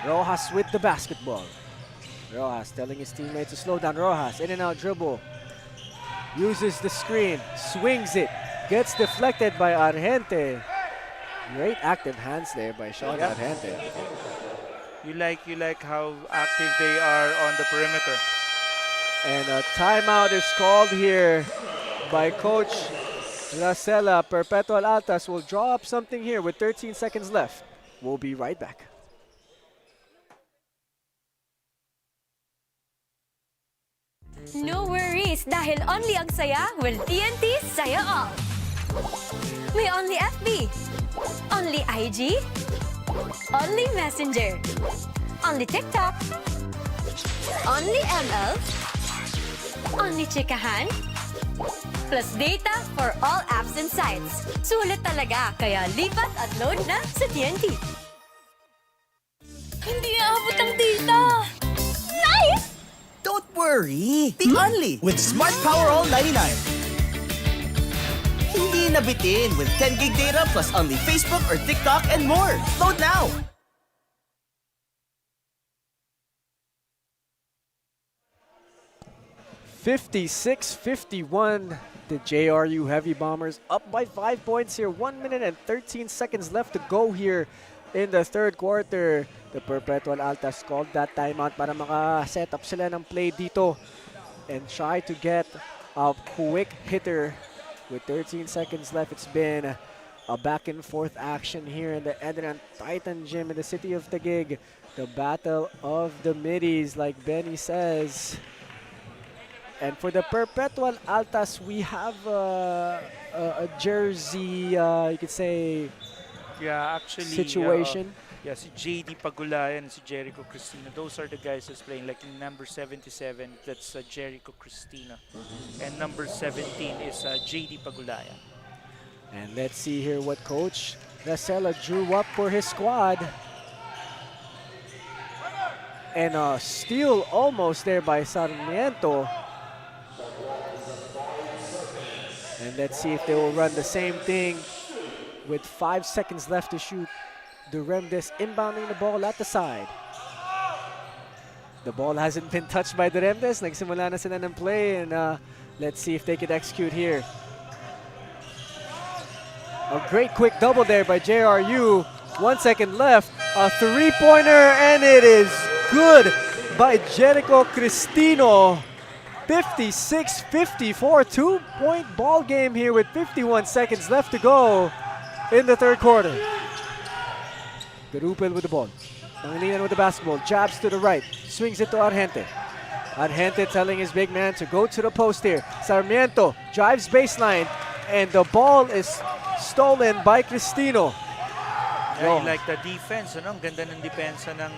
Rojas with the basketball. Rojas telling his teammates to slow down. Rojas, in and out dribble. Uses the screen, swings it, gets deflected by Argente. Great active hands there by Sean Argente. You like how active they are on the perimeter. And a timeout is called here by Coach Racela. Perpetual Altas will draw up something here with 13 seconds left. We'll be right back. No worries, dahil only ang saya will TNT Saya All. May only FB, Only IG? Only Messenger? Only TikTok? Only ML? Only chikahan? Plus data for all apps and sites. Sulit talaga, kaya lipat at load na sa TNT. Hindi aabot ang data! Nice! Don't worry! Be only with Smart Power All 99. Hindi nabitin with 10 gig data plus only Facebook or TikTok and more. Load now! (56-51). The JRU Heavy Bombers up by 5 points here. 1 minute and 13 seconds left to go here in the third quarter. The Perpetual Altas called that timeout para maka-set up sila ng play dito and try to get a quick hitter. With 13 seconds left, it's been a back and forth action here in the ENDERUN Titan Gym in the city of Taguig. The battle of the middies, like Benny says. And for the Perpetual Altas, we have a jersey, you could say, Yeah, actually, situation. yeah, si JD Pagulayan and si Jericho Cristina. Those are the guys that's playing. Like in number 77, that's Jericho Cristina. And number 17 is JD Pagulayan. And let's see here what Coach Racela drew up for his squad. And a steal almost there by Sarmiento. And let's see if they will run the same thing with 5 seconds left to shoot. Duremdes inbounding the ball at the side. The ball hasn't been touched by Duremdes. Nagsimula na sila ng play, and let's see if they can execute here. A great quick double there by JRU. 1 second left. A three-pointer, and it is good by Jericho Cristino. 56-54, 2-point ball game here with 51 seconds left to go in the third quarter. Garupel with the ball. Pangilinan with the basketball. Jabs to the right. Swings it to Argente. Argente telling his big man to go to the post here. Sarmiento drives baseline, and the ball is stolen by Cristino. Yeah, I like the defense. Ang ganda ng depensa ng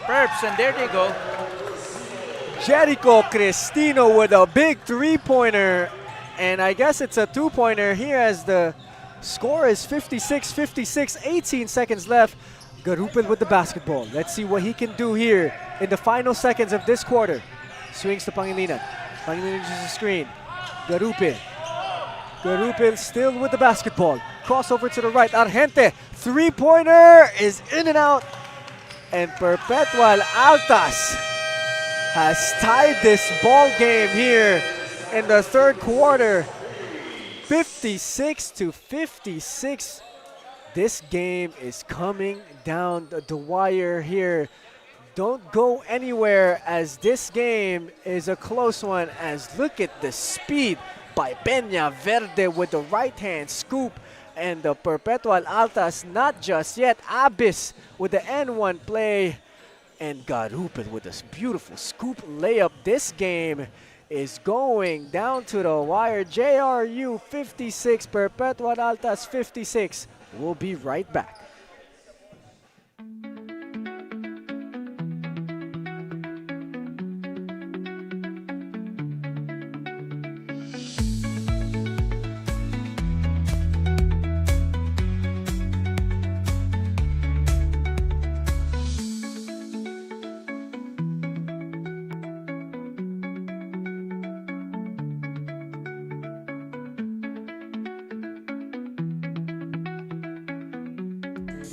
Perps, and there they go. Jericho Cristino with a big three-pointer, and I guess it's a two-pointer here as the score is 56-56, 18 seconds left. Garupel with the basketball. Let's see what he can do here in the final seconds of this quarter. Swings to Pangilinan. Pangilinan uses the screen. Garupel. Garupel still with the basketball. Crossover to the right. Argente. Three-pointer is in and out. And Perpetual Altas has tied this ball game here in the third quarter. 56-56. This game is coming down the wire here. Don't go anywhere as this game is a close one. As look at the speed by Peña Verde with the right hand scoop. And the Perpetual Altas not just yet. Abyss with the N1 play. And Garupel with this beautiful scoop layup. This game is going down to the wire. JRU 56, Perpetual Altas 56. We'll be right back.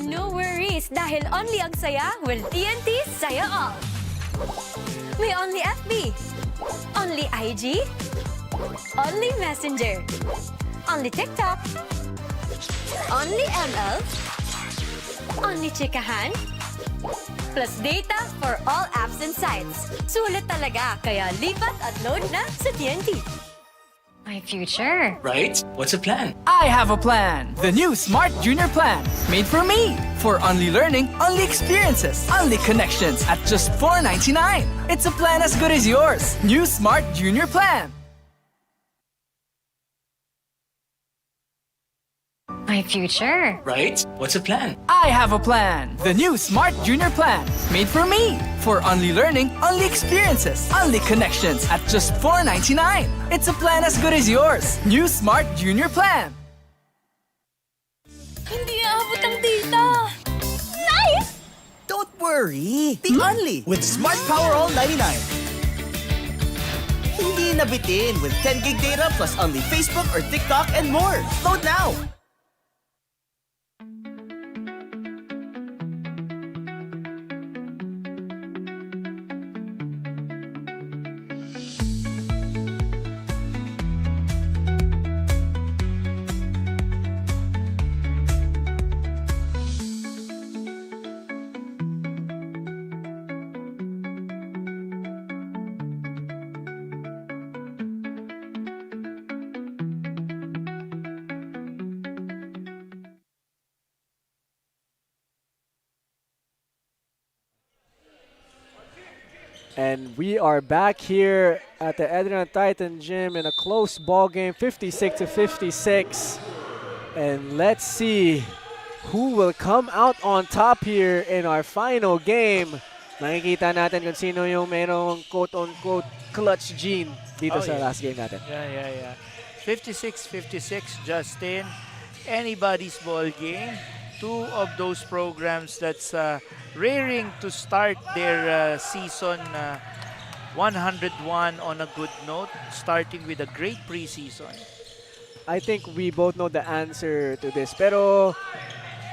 No worries, dahil only ang saya, well, TNT, saya all. May only FB, only IG, only Messenger, only TikTok, only ML, only chikahan, plus data for all apps and sites. Sulit talaga, kaya lipat at load na sa TNT. My future. Right? What's a plan? I have a plan. The new Smart Junior Plan. Made for me. For only learning, only experiences, only connections at just $4.99. It's a plan as good as yours. New Smart Junior My Plan. My future. Right? What's a plan? I have a plan. The new Smart Junior Plan. Made for me. For only learning, only experiences, only connections at just $4.99. It's a plan as good as yours. New Smart Junior Plan. Hindi aabot ang data. Nice! Don't worry! The Only with Smart Power All 99. Hindi nabitin with 10 gig data plus only Facebook or TikTok and more. Load now! And we are back here at the ENDERUN Titan Gym in a close ball game, 56-56. And let's see who will come out on top here in our final game. Makikita natin kung sino yung merong quote-unquote clutch gene dito sa last game natin. Yeah. 56-56, Justin. Anybody's ball game. Two of those programs that's raring to start their season 101 on a good note, starting with a great preseason. I think we both know the answer to this. Pero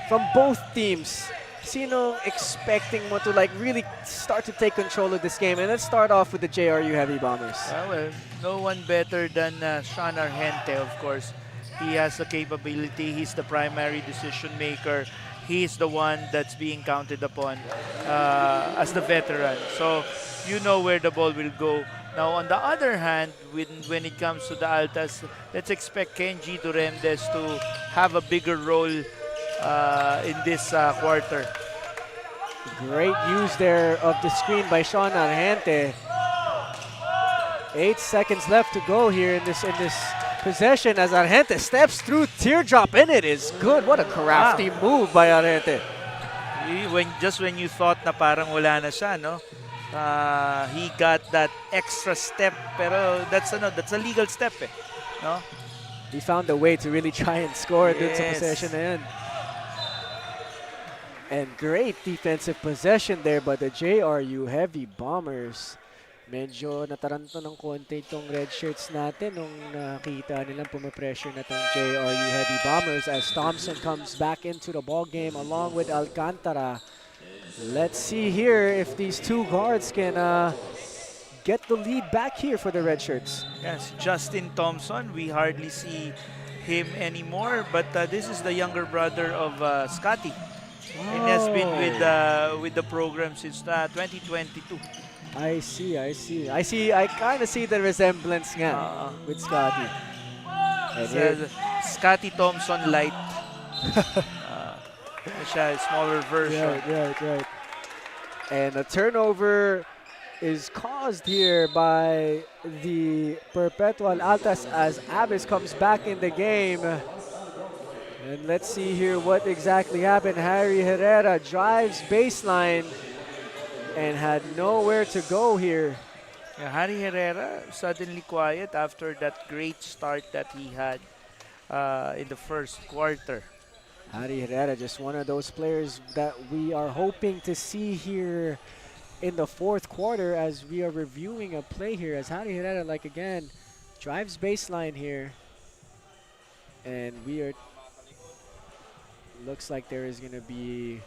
from both teams, sino expecting mo to like really start to take control of this game? And let's start off with the JRU Heavy Bombers. Well, no one better than Sean Argente, of course. He has the capability. He's the primary decision maker. He's the one that's being counted upon as the veteran. So you know where the ball will go. Now, on the other hand, when it comes to the Altas, let's expect Kenji Duremdes to have a bigger role in this quarter. Great use there of the screen by Sean Argente. 8 seconds left to go here in this possession as Argente steps through teardrop, and it is good. What a crafty move by Argente. Just when you thought na parang wala na siya, no? He got that extra step, pero that's a legal step, eh, no? He found a way to really try and score dun sa possession na yun. And great defensive possession there by the JRU Heavy Bombers. Medyo nataranto ng konti itong red shirts natin nung nakita nilang pumapressure na itong JRU Heavy Bombers as Thompson comes back into the ball game along with Alcantara. Let's see here if these two guards can get the lead back here for the red shirts. Yes, Justin Thompson, we hardly see him anymore, but this is the younger brother of Scotty. And has been with the program since 2022. I see. I kind of see the resemblance nga with Scotty. And Scotty Thompson light. Siya, smaller version. Right. And a turnover is caused here by the Perpetual Altas as Abyss comes back in the game. And let's see here what exactly happened. Harry Herrera drives baseline and had nowhere to go here. Yeah, Harry Herrera suddenly quiet after that great start that he had in the first quarter. Harry Herrera, just one of those players that we are hoping to see here in the fourth quarter as we are reviewing a play here. As Harry Herrera, like again, drives baseline here. And looks like there is going to be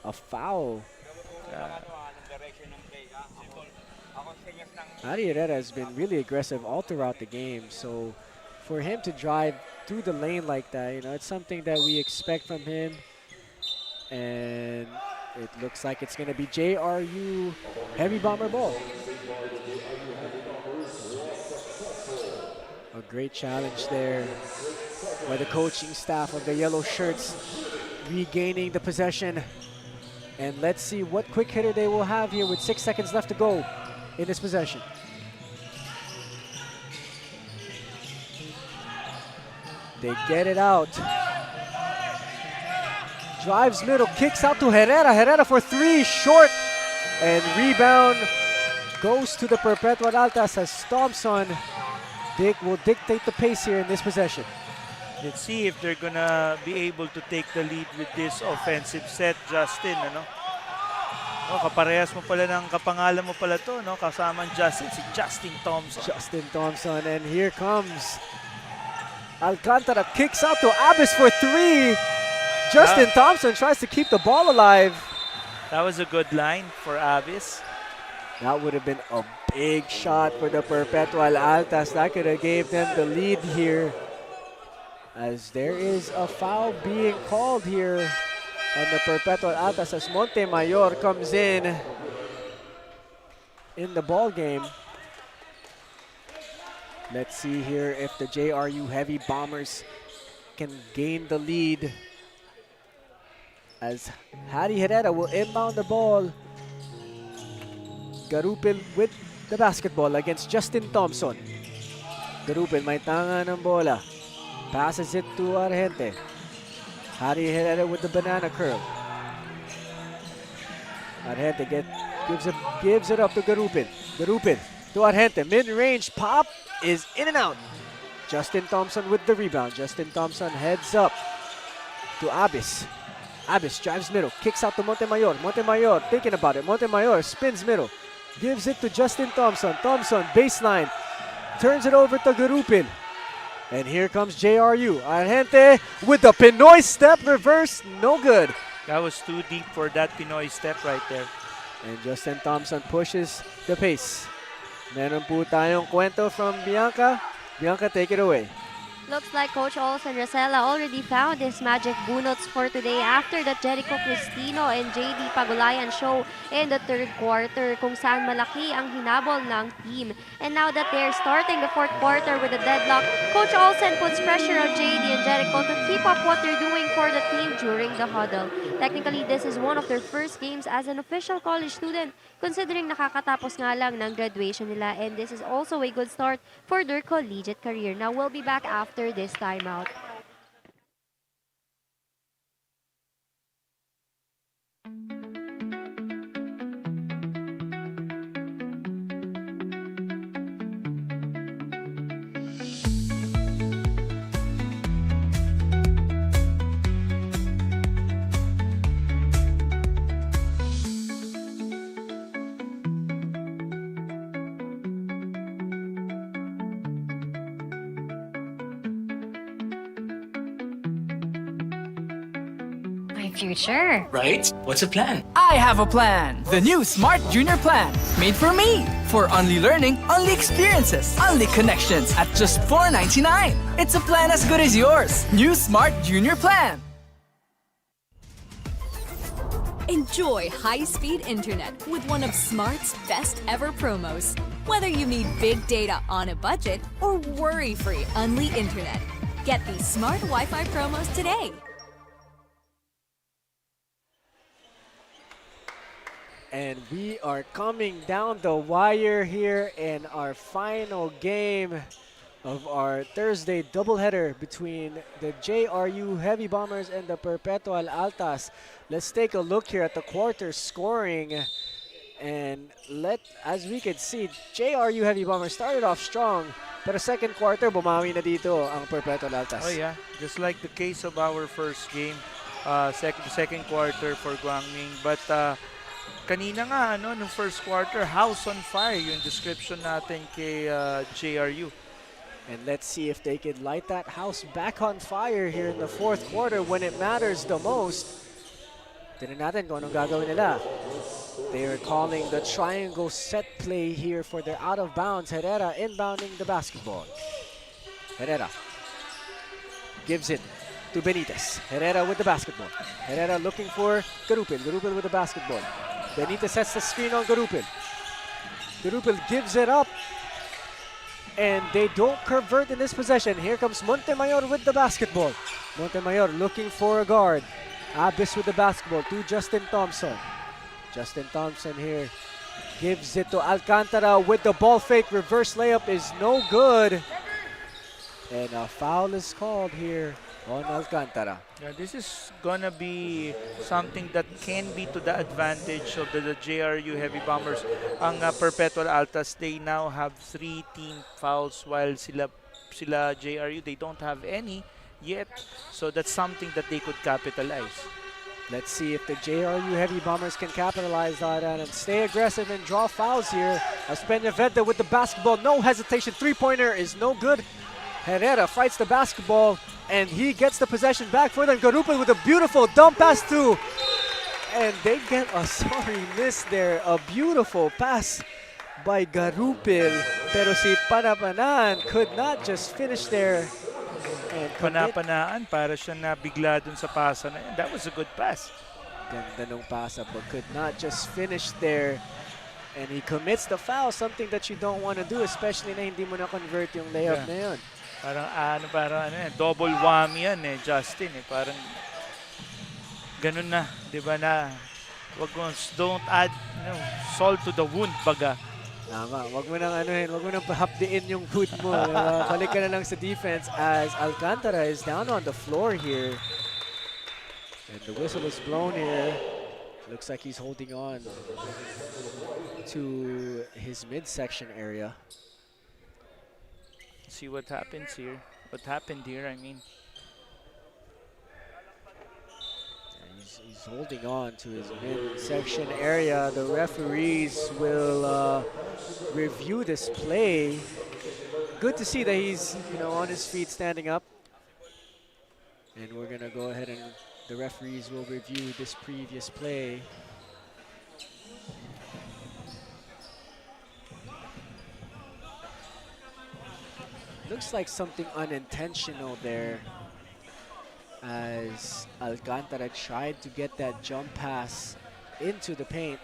a foul. Harry Herrera has been really aggressive all throughout the game. So for him to drive through the lane like that, it's something that we expect from him. And it looks like it's going to be JRU Heavy Bomber ball. A great challenge there by the coaching staff of the yellow shirts, regaining the possession. And let's see what quick hitter they will have here with 6 seconds left to go in this possession. They get it out. drives middle, kicks out to Herrera. Herrera for three, short. And rebound goes to the Perpetual Altas as Thompson will dictate the pace here in this possession. Let's see if they're gonna be able to take the lead with this offensive set, Justin, ano? Oh, kaparehas mo pala ng kapangalan mo pala to, no? Kasamang Justin, si Justin Thompson. Justin Thompson, and here comes Alcantara, kicks out to Abbas for three. Justin Thompson tries to keep the ball alive. That was a good line for Abbas. That would have been a big shot for the Perpetual Altas. That could have gave them the lead here, as there is a foul being called here on the Perpetual Altas as Montemayor comes in the ball game. Let's see here if the JRU Heavy Bombers can gain the lead, as Harry Herrera will inbound the ball. Garupil with the basketball against Justin Thompson. Garupil may tanga ng bola. Passes it to Argente. Harry Herrera with the banana curl. Argente gives it up to Garupil. Garupil to Argente. Mid-range pop is in and out. Justin Thompson with the rebound. Justin Thompson heads up to Abbas. Abbas drives middle, kicks out to Montemayor. Montemayor thinking about it. Montemayor spins middle, gives it to Justin Thompson. Thompson baseline, turns it over to Garupil. And here comes JRU. Argente with the Pinoy step reverse, no good. That was too deep for that Pinoy step right there. And Justin Thompson pushes the pace. Meron po tayong kwento from Bianca. Bianca, take it away. Looks like Coach Olsen Rosella already found his magic bunots for today after the Jericho Cristino and JD Pagulayan show in the third quarter, kung saan malaki ang hinabol ng team. And now that they're starting the fourth quarter with a deadlock, Coach Olsen puts pressure on JD and Jericho to keep up what they're doing for the team during the huddle. Technically, this is one of their first games as an official college student, considering nakakatapos nga lang ng graduation nila, and this is also a good start for their collegiate career. Now we'll be back after this timeout. Future. Right? What's the plan? I have a plan. The new Smart Junior Plan. Made for me. For only learning, only experiences, only connections at just $4.99. It's a plan as good as yours. New Smart Junior Plan. Enjoy high-speed internet with one of Smart's best ever promos. Whether you need big data on a budget or worry-free Unli internet. Get these Smart Wi-Fi promos today. And we are coming down the wire here in our final game of our Thursday doubleheader between the JRU Heavy Bombers and the Perpetual Altas. Let's take a look here at the quarter scoring. And as we can see, JRU Heavy Bombers started off strong, pero second quarter, bumawi na dito ang Perpetual Altas. Oh yeah, just like the case of our first game, second quarter for Guangming. But kanina nga, nung first quarter, house on fire yung description natin kay JRU. And let's see if they can light that house back on fire here in the fourth quarter when it matters the most. Tignan natin kung anong gagawin nila. They are calling the triangle set play here for their out of bounds. Herrera inbounding the basketball. Herrera gives it to Benitez. Herrera with the basketball. Herrera looking for Garupil. Garupil with the basketball. Benitez sets the screen on Garupil. Garupil gives it up. And they don't convert in this possession. Here comes Montemayor with the basketball. Montemayor looking for a guard. Abyss with the basketball to Justin Thompson. Justin Thompson here gives it to Alcantara with the ball fake. Reverse layup is no good. And a foul is called here on Alcantara. Yeah, this is gonna be something that can be to the advantage of the JRU Heavy Bombers. Ang Perpetual Altas, they now have 3 team fouls while sila JRU, they don't have any yet. So that's something that they could capitalize. Let's see if the JRU Heavy Bombers can capitalize on that and stay aggressive and draw fouls here. As Peñaverde with the basketball, no hesitation. Three-pointer is no good. Herrera fights the basketball, and he gets the possession back for them. Garupel with a beautiful dump pass too. And they get a sorry miss there. A beautiful pass by Garupel. Pero si Panapanan could not just finish there. And Panapanaan, para siya nabigla dun sa pasa na yan. That was a good pass. Ganda nung pasa, but could not just finish there. And he commits the foul, something that you don't want to do, especially na hindi mo na-convert yung layup na yun. Parang double whammy yan Justin Parang ganun na, di ba na, don't add salt to the wound, baga. Tama, wag mo nang wag mo nang pahapdiin yung hood mo. Balik ka na lang sa defense as Alcantara is down on the floor here. And the whistle is blown here. Looks like he's holding on to his midsection area. See what happens here. What happened here, I mean. He's holding on to his midsection area. The referees will review this play. Good to see that he's on his feet, standing up. And we're gonna go ahead and the referees will review this previous play. Looks like something unintentional there as Alcantara tried to get that jump pass into the paint.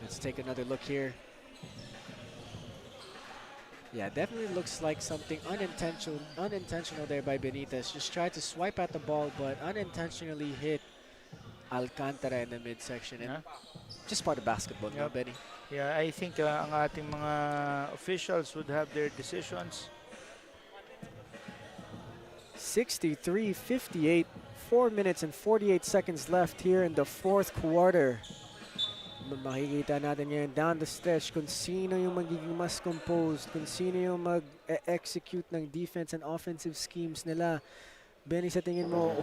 Let's take another look here. Yeah, definitely looks like something unintentional there by Benitez. Just tried to swipe at the ball, but unintentionally hit Alcantara in the midsection. And just part of basketball, no, Benny? Yeah, I think ang ating mga officials would have their decisions. 63-58, 4 minutes and 48 seconds left here in the fourth quarter. Makikita natin ngayon down the stretch kung sino yung magiging mas composed, kung sino yung mag-execute ng defense and offensive schemes nila. Benny, sa tingin mo,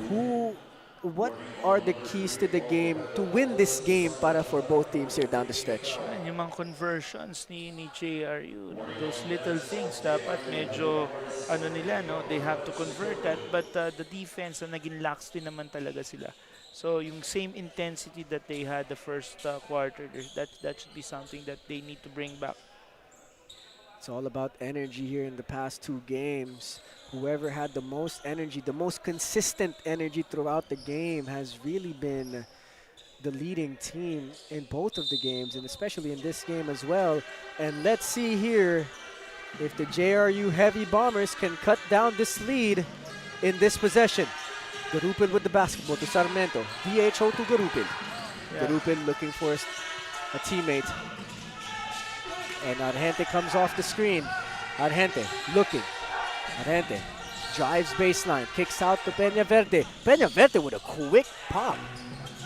what are the keys to the game to win this game para for both teams here down the stretch? Yung mga conversions ni JRU, those little things dapat medyo they have to convert that, but the defense naging lax din naman talaga sila. So yung same intensity that they had the first quarter, that should be something that they need to bring back. It's all about energy here in the past 2 games. Whoever had the most energy, the most consistent energy throughout the game has really been the leading team in both of the games, and especially in this game as well. And let's see here if the JRU Heavy Bombers can cut down this lead in this possession. Garupel with the basketball to Sarmiento. DHO to Garupel. Yeah. Garupel looking for a teammate. And Argente comes off the screen. Argente looking. Argente drives baseline, kicks out to Peñaverde. Peñaverde with a quick pop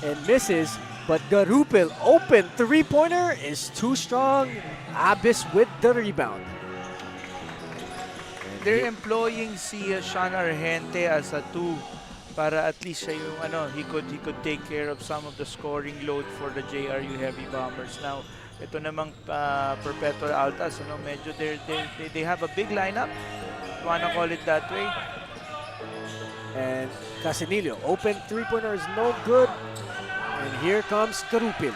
and misses, but Garupel open three-pointer is too strong. Abyss with the rebound. They're employing si Sean Argente as a 2 para at least siya yung he could take care of some of the scoring load for the JRU Heavy Bombers. Now, ito namang Perpetual Altas, medyo they have a big lineup. Wanna call it that way. And Casinillo, open three-pointer is no good. And here comes Garupel.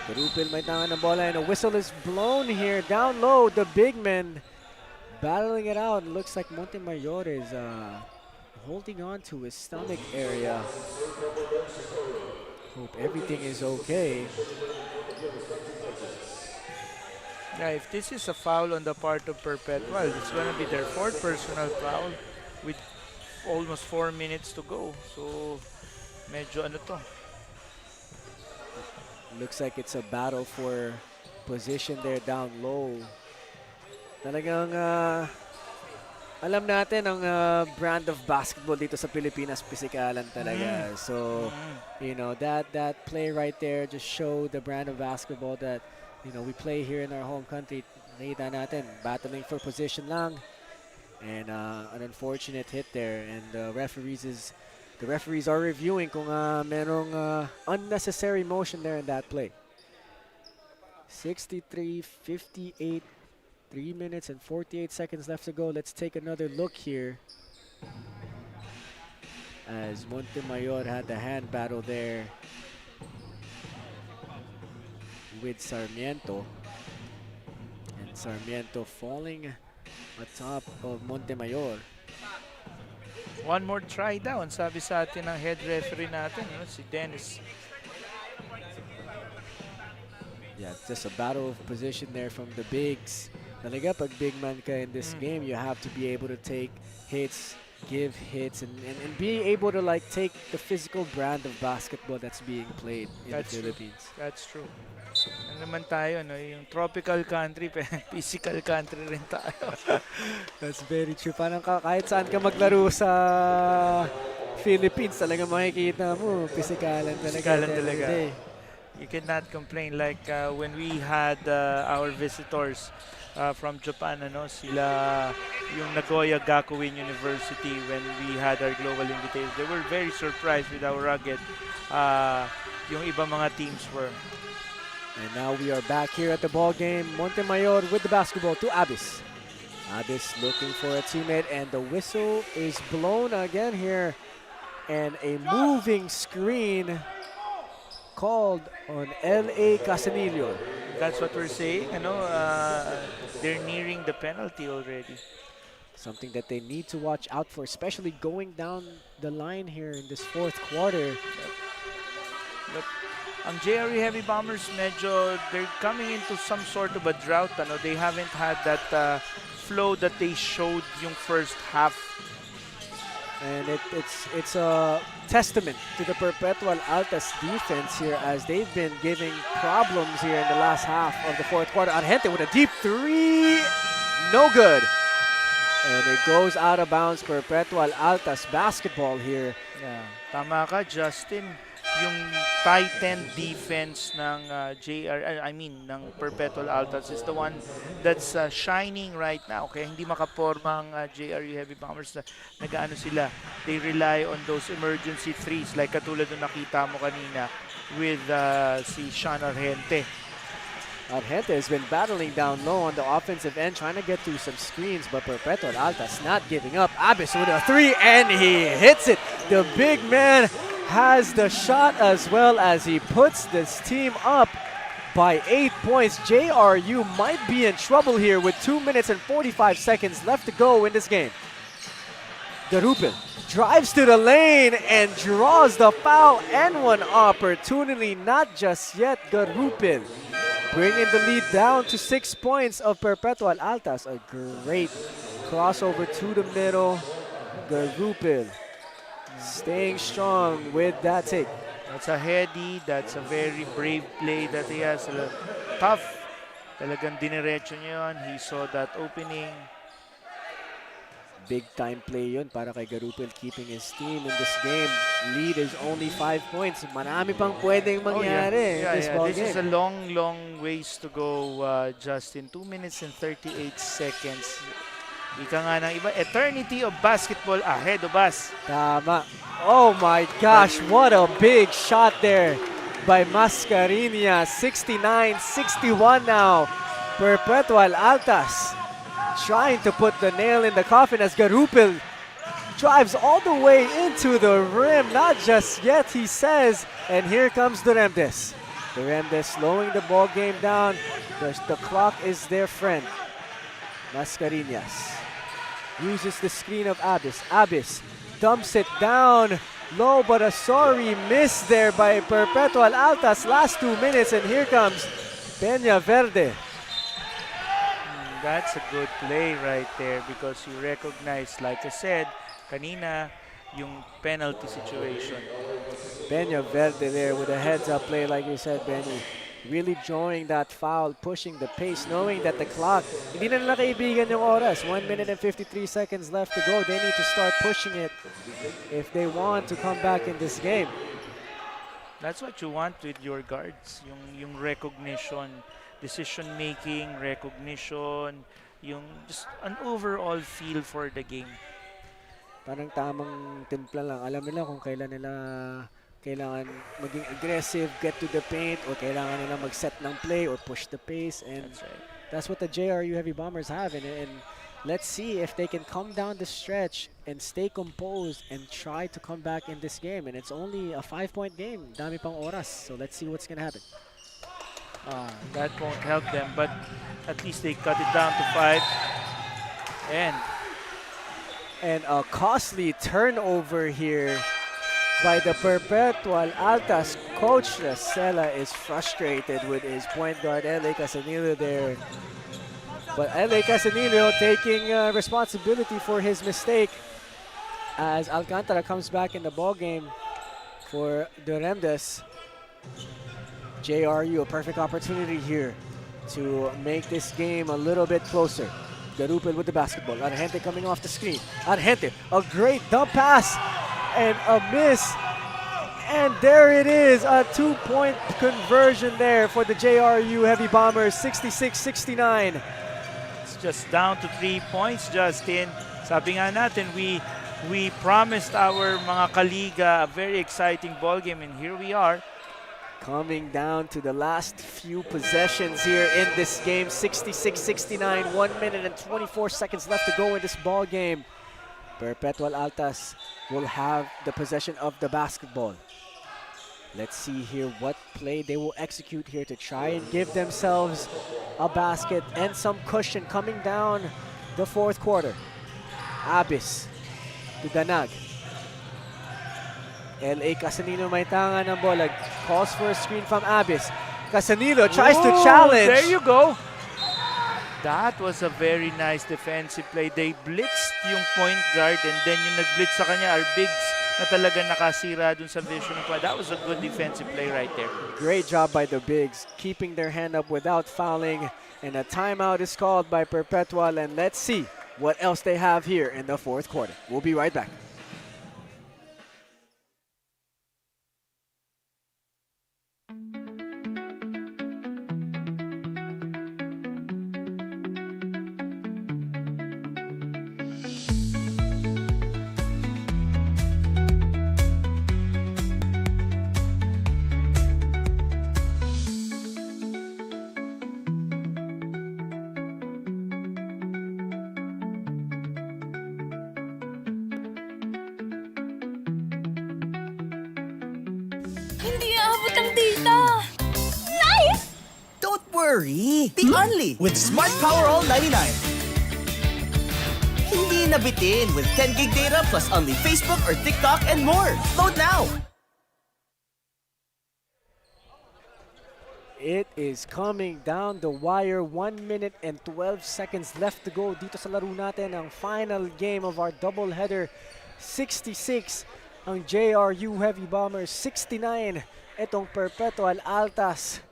Garupel may tangan ng bola and a whistle is blown here. Down low, the big men battling it out. It looks like Montemayor is holding on to his stomach area. Hope everything is okay. Yeah, if this is a foul on the part of Perpetual, it's going to be their 4th personal foul with almost 4 minutes to go. So, medyo to. Looks like it's a battle for position there down low. Talagang Alam natin ang brand of basketball dito sa Pilipinas, pisikalan talaga. So, you know, that play right there just showed the brand of basketball that, you know, we play here in our home country. Nakita natin, battling for position lang. And an unfortunate hit there. And the referees are reviewing kung merong unnecessary motion there in that play. 63-58. 3 minutes and 48 seconds left to go. Let's take another look here. As Montemayor had the hand battle there with Sarmiento. And Sarmiento falling atop of Montemayor. One more try down, sabi sa atin ng head referee natin, si Dennis. Yeah, just a battle of position there from the bigs. Talaga, pag big man ka in this game, you have to be able to take hits, give hits, and be able to like take the physical brand of basketball that's being played in the Philippines. That's true. Ano naman tayo, no? Yung tropical country, physical country rin tayo. That's very true. Parang kahit saan ka maglaro sa Philippines, talaga makikita mo, pisikalan talaga. Pisikalan talaga. You cannot complain. Like when we had our visitors from Japan, sila yung Nagoya Gakuin University, when we had our global invitation, they were very surprised with how rugged yung iba mga teams were. And now we are back here at the ball game. Montemayor with the basketball to Abis. Abis looking for a teammate, and the whistle is blown again here. And a moving screen called on L.A. Casanillo. That's what we're saying. They're nearing the penalty already. Something that they need to watch out for, especially going down the line here in this fourth quarter. But ang JRE Heavy Bombers, medyo they're coming into some sort of a drought. They haven't had that flow that they showed yung first half. And it's a testament to the Perpetual Altas defense here, as they've been giving problems here in the last half of the fourth quarter. Argente with a deep three, no good. And it goes out of bounds. Perpetual Altas basketball here. Yeah. Tama ka, Justin. Yung tight-end defense ng ng Perpetual Altas is the one that's shining right now. Kaya hindi makaporma ang JRU Heavy Bombers. Nag-ano sila, they rely on those emergency threes, like katulad nung nakita mo kanina with si Sean Argente. Argente has been battling down low on the offensive end, trying to get through some screens, but Perpetual Altas not giving up. Abis with a three, and he hits it. The big man has the shot as well, as he puts this team up by 8 points. JRU might be in trouble here with 2 minutes and 45 seconds left to go in this game. Garupin drives to the lane and draws the foul, and one opportunity, not just yet. Garupin bringing the lead down to 6 points of Perpetual Altas. A great crossover to the middle. Garupin staying strong with that take. That's a heady, that's a very brave play that he has. Tough. Talagang diniretso niya yun. He saw that opening. Big time play yun para kay Garupin, keeping his team in this game. Lead is only 5 points. Marami pang pwedeng mangyari in this ball game. This is a long, long ways to go, Justin. 2 minutes and 38 seconds. Ika nga ng iba, eternity of basketball ahead of us. Tama. Oh my gosh, what a big shot there by Mascarinia. 69-61 now. Perpetual Altas trying to put the nail in the coffin as Garupil drives all the way into the rim. Not just yet, he says. And here comes Duremdes. Duremdes slowing the ball game down. The clock is their friend. Mascarinas uses the screen of Abis. Abis dumps it down low, but a sorry miss there by Perpetual Altas. Last 2 minutes, and here comes Peña Verde. That's a good play right there, because you recognize, like I said, kanina, yung penalty situation. Peña Verde there with a heads-up play, like you said, Benny. really drawing that foul, pushing the pace, knowing that the clock, hindi na nila kaibigan yung oras. 1 minute and 53 seconds left to go. They need to start pushing it if they want to come back in this game. That's what you want with your guards, yung recognition, decision making, recognition, yung just an overall feel for the game. Parang tamang timpla lang. Alam nila kung kailan nila kailangan maging aggressive, get to the paint, or kailangan nila mag-set ng play or push the pace. And That's right. that's what the JRU Heavy Bombers have. And let's see if they can come down the stretch and stay composed and try to come back in this game. And it's only a 5-point game. Dami pang oras. So let's see what's going to happen. That won't help them, but at least they cut it down to 5. And a costly turnover here by the Perpetual Altas. Coach Racela is frustrated with his point guard, L.A. Casanilo there. But L.A. Casanilo taking responsibility for his mistake as Alcantara comes back in the ball game for Duremdes. JRU, a perfect opportunity here to make this game a little bit closer. Garupel with the basketball. Argente coming off the screen. Argente, a great dump pass and a miss. And there it is, a 2-point conversion there for the JRU Heavy Bombers, 66-69. It's just down to 3 points, Justin. Sabi nga natin, we promised our mga kaliga a very exciting ball game, and here we are. Coming down to the last few possessions here in this game, 66-69, 1 minute and 24 seconds left to go in this ball game. Perpetual Altas will have the possession of the basketball. Let's see here what play they will execute here to try and give themselves a basket and some cushion coming down the fourth quarter. Abis to Danag. L.A. Casanilo may tanga ng bola. Calls for a screen from Abis. Casanilo tries to challenge. There you go. That was a very nice defensive play. They blitzed yung point guard, and then yung nag-blitz sa kanya are bigs na talaga nakasira dun sa vision. That was a good defensive play right there. Great job by the bigs, keeping their hand up without fouling. And a timeout is called by Perpetual. And let's see what else they have here in the fourth quarter. We'll be right back. Hindi aabot ang data. Nice! Don't worry! Be only with Smart Power All 99. Hindi nabitin with 10 gig data plus only Facebook or TikTok and more. Load now! It is coming down the wire. 1 minute and 12 seconds left to go dito sa laro natin. Ang final game of our doubleheader. 66 ang JRU Heavy Bombers, 69 itong Perpetual Altas.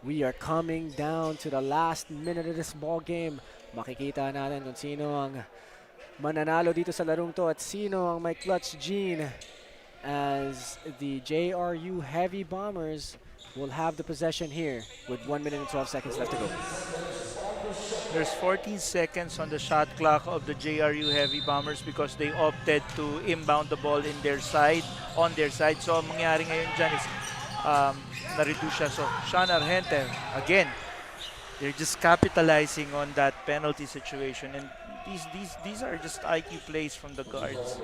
We are coming down to the last minute of this ball game. Makikita natin kung sino ang mananalo dito sa larong to at sino ang may clutch gene as the JRU Heavy Bombers will have the possession here with 1 minute and 12 seconds left to go. There's 14 seconds on the shot clock of the JRU Heavy Bombers because they opted to inbound the ball on their side. So, ang mangyari ngayon dyan is na-reduce siya. So, Sean Argente, again, they're just capitalizing on that penalty situation. And these are just IQ plays from the guards.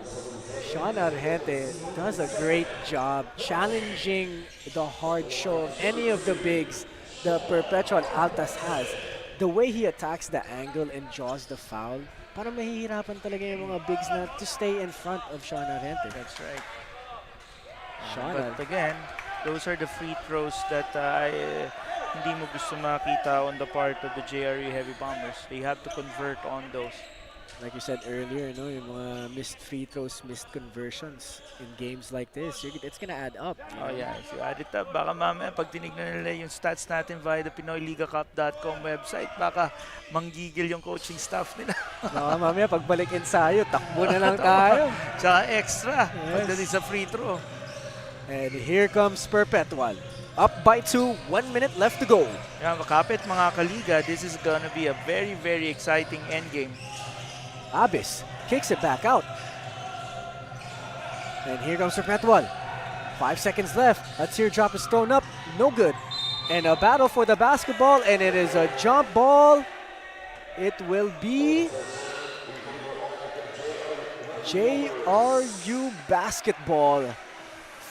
Sean Argente does a great job challenging the hard show of any of the bigs the Perpetual Altas has. The way he attacks the angle and draws the foul, parang mahihirapan talaga yung mga bigs na to stay in front of Sean Argente. That's right. Sean But again, those are the free throws that hindi mo gusto makita on the part of the JRU Heavy Bombers. They have to convert on those. Like you said earlier, no, yung mga missed free throws, missed conversions in games like this, it's gonna add up. Oh yeah, if you add it up, baka mamaya pag tinignan nila yung stats natin via the PinoyligaCup.com website, baka manggigil yung coaching staff nila. Baka mamaya pagbalik ensayo, takbo na lang tayo. Tsaka extra, Yes. pagdating sa free throw. And here comes Perpetual. Up by 2, 1 minute left to go. Yeah, makapit mga kaliga, this is gonna be a very, very exciting endgame. Abis kicks it back out. And here comes Perpetual. 5 seconds left. A teardrop is thrown up. No good. And a battle for the basketball, and it is a jump ball. It will be JRU basketball.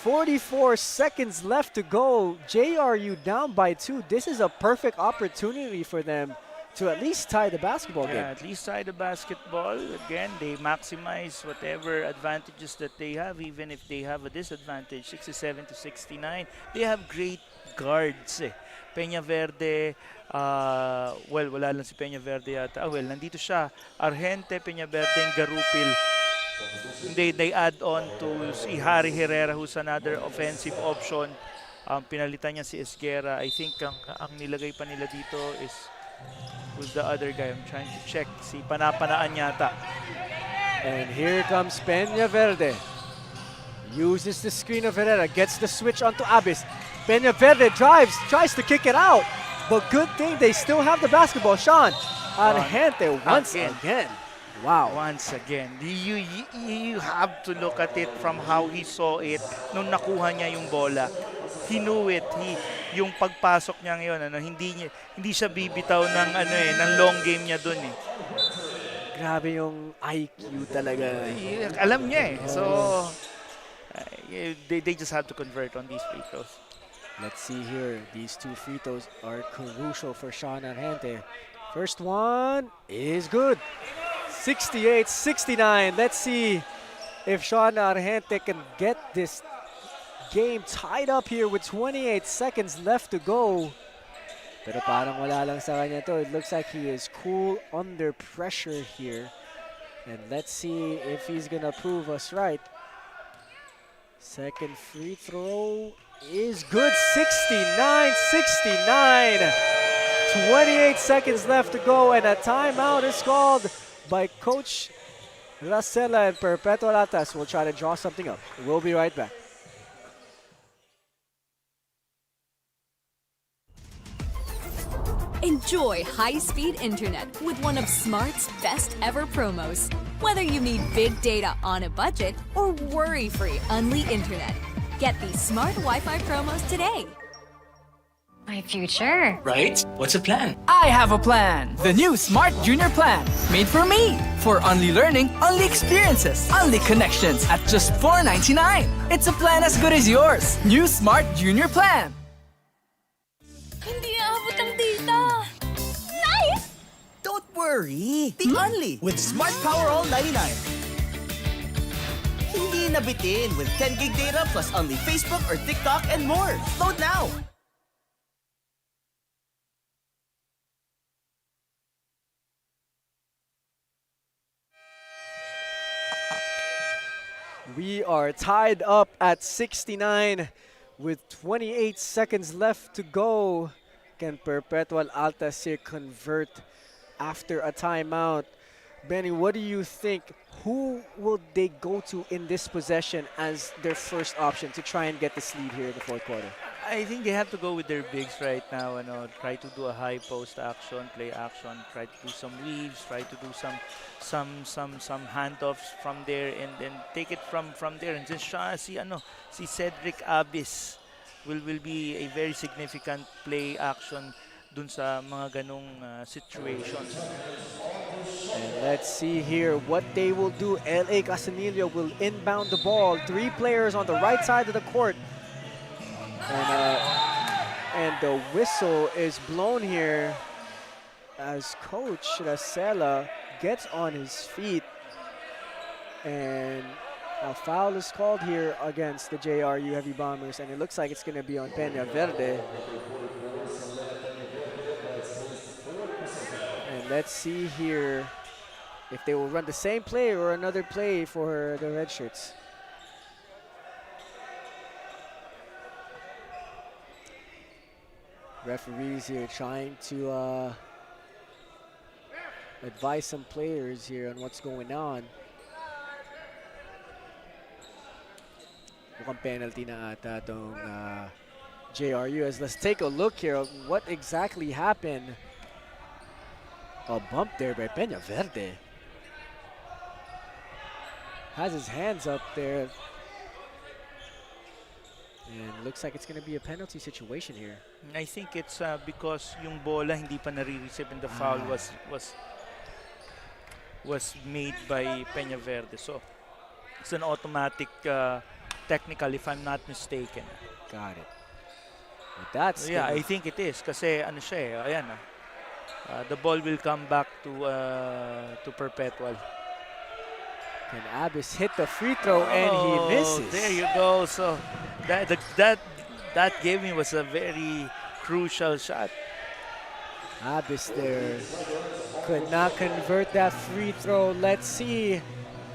44 seconds left to go. JRU down by 2. This is a perfect opportunity for them to at least tie the basketball game. Yeah, at least tie the basketball. Again, they maximize whatever advantages that they have, even if they have a disadvantage. 67 to 69. They have great guards. Peña Verde, well, wala lang si Peña Verde yata. Well, nandito siya. Argente, Peña Verde, and Garupil. They add on to si Harry Herrera, who's another offensive option. Pinalitan niya si Esguerra. I think ang nilagay pa nila dito is who's the other guy? I'm trying to check. Si Panapanaan yata. And here comes Peña Verde. Uses the screen of Herrera. Gets the switch onto Abis. Peña Verde drives. Tries to kick it out. But good thing they still have the basketball. Sean Argente once again. Wow. Once again. You have to look at it from how he saw it nung nakuha niya yung bola. He knew it. Yung pagpasok niya ngayon, hindi siya bibitaw ng ng long game niya doon eh. Grabe yung IQ talaga. Alam niya eh. So they just have to convert on these free throws. Let's see here. These 2 free throws are crucial for Sean Argente. First one is good. 68-69. Let's see if Sean Argente can get this game tied up here with 28 seconds left to go. Pero parang wala lang sa kanya to. It looks like he is cool under pressure here. And let's see if he's gonna prove us right. Second free throw is good. 69-69. 28 seconds left to go, and a timeout is called by Coach Racela, and Perpetual Altas will try to draw something up. We'll be right back. Enjoy high-speed internet with one of Smart's best ever promos. Whether you need big data on a budget or worry-free Unli internet, get these smart Wi-Fi promos today. My future. Right? What's a plan? I have a plan. The new Smart Junior Plan. Made for me. For only learning, only experiences, only connections at just $4.99. It's a plan as good as yours. New Smart Junior Plan. Hindi aabot ang data. Nice! Don't worry. The Only with Smart Power All 99. Hindi nabitin with 10 gig data plus only Facebook or TikTok and more. Load now. We are tied up at 69 with 28 seconds left to go. Can Perpetual Altas here convert after a timeout? Benny, what do you think? Who will they go to in this possession as their first option to try and get this lead here in the fourth quarter? I think they have to go with their bigs right now. Try to do a high post action, play action, try to do some weaves, try to do some handoffs from there, and then take it from there. And just si Cedric Abis will be a very significant play action dun sa mga ganong situations. And let's see here what they will do. L.A. Casanillo will inbound the ball. 3 players on the right side of the court. And the whistle is blown here as Coach Racela gets on his feet. And a foul is called here against the JRU Heavy Bombers, and it looks like it's going to be on Peña Verde. And let's see here if they will run the same play or another play for the red shirts. Referees here trying to advise some players here on what's going on. Mukhang penalty na ata tong JRU. As let's take a look here of what exactly happened. A bump there by Peña Verde. Has his hands up there. And looks like it's going to be a penalty situation here. I think it's because yung bola hindi pa nare-receive and the foul was made by Peña Verde. So it's an automatic technical, if I'm not mistaken. Got it. But that's yeah, I think it is kasi ano siya ayan the ball will come back to Perpetual. Can Abyss hit the free throw and he misses? There you go. So that gave me was a very crucial shot. Abyss there could not convert that free throw. Let's see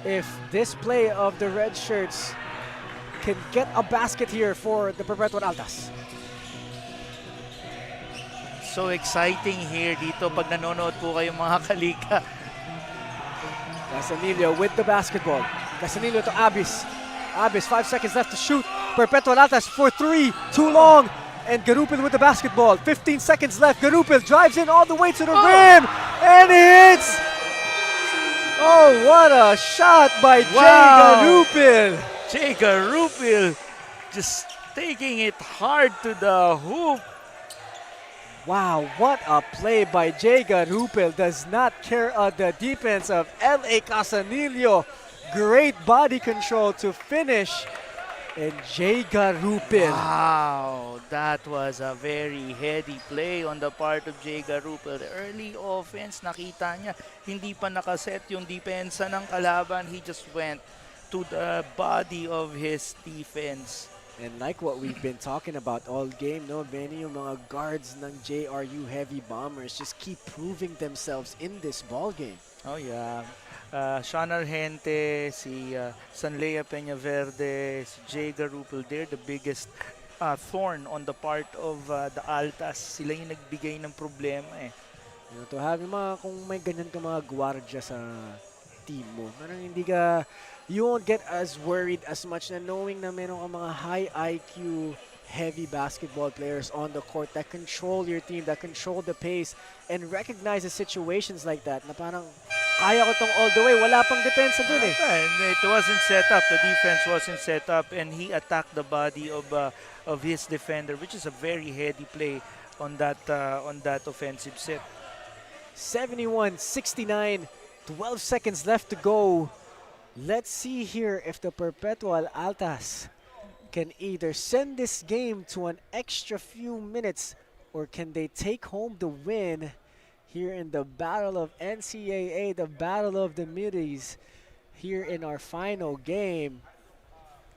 if this play of the red shirts can get a basket here for the Perpetual Altas. So exciting here dito pag nanonood po kayo mga kalika. Casanillo with the basketball. Casanillo to Abyss. Abyss, 5 seconds left to shoot. Perpetual Altas for 3, too long. And Garupil with the basketball. 15 seconds left. Garupil drives in all the way to the rim. And hits! Oh, what a shot by Jay Garupil. Jay Garupil just taking it hard to the hoop. Wow, what a play by Jay Garupil. Does not care the defense of L.A. Casanillo. Great body control to finish. And Jay Garupil. Wow, that was a very heady play on the part of Jay Garupil. The early offense, nakita niya, hindi pa nakaset yung depensa ng kalaban. He just went to the body of his defense. And like what we've been talking about all game, no, Benny, yung mga guards ng JRU Heavy Bombers just keep proving themselves in this ball game. Oh yeah. Sean Argente, si Sanlea Peña Verde, si Jay Garupil, they're the biggest thorn on the part of the Altas. Sila yung nagbigay ng problema eh. You know, to have yung mga, kung may ganyan ka mga gwardya sa team mo, parang hindi ka, you won't get as worried as much na knowing na meron ka mga high IQ heavy basketball players on the court that control your team, that control the pace, and recognize the situations like that na parang kaya ko tong all the way, wala pang depensa dun eh. It wasn't set up, the defense wasn't set up, and he attacked the body of his defender, which is a very heady play on that offensive set. 71-69, 12 seconds left to go. Let's see here if the Perpetual Altas can either send this game to an extra few minutes or can they take home the win here in the battle of NCAA, the battle of the Middies here in our final game.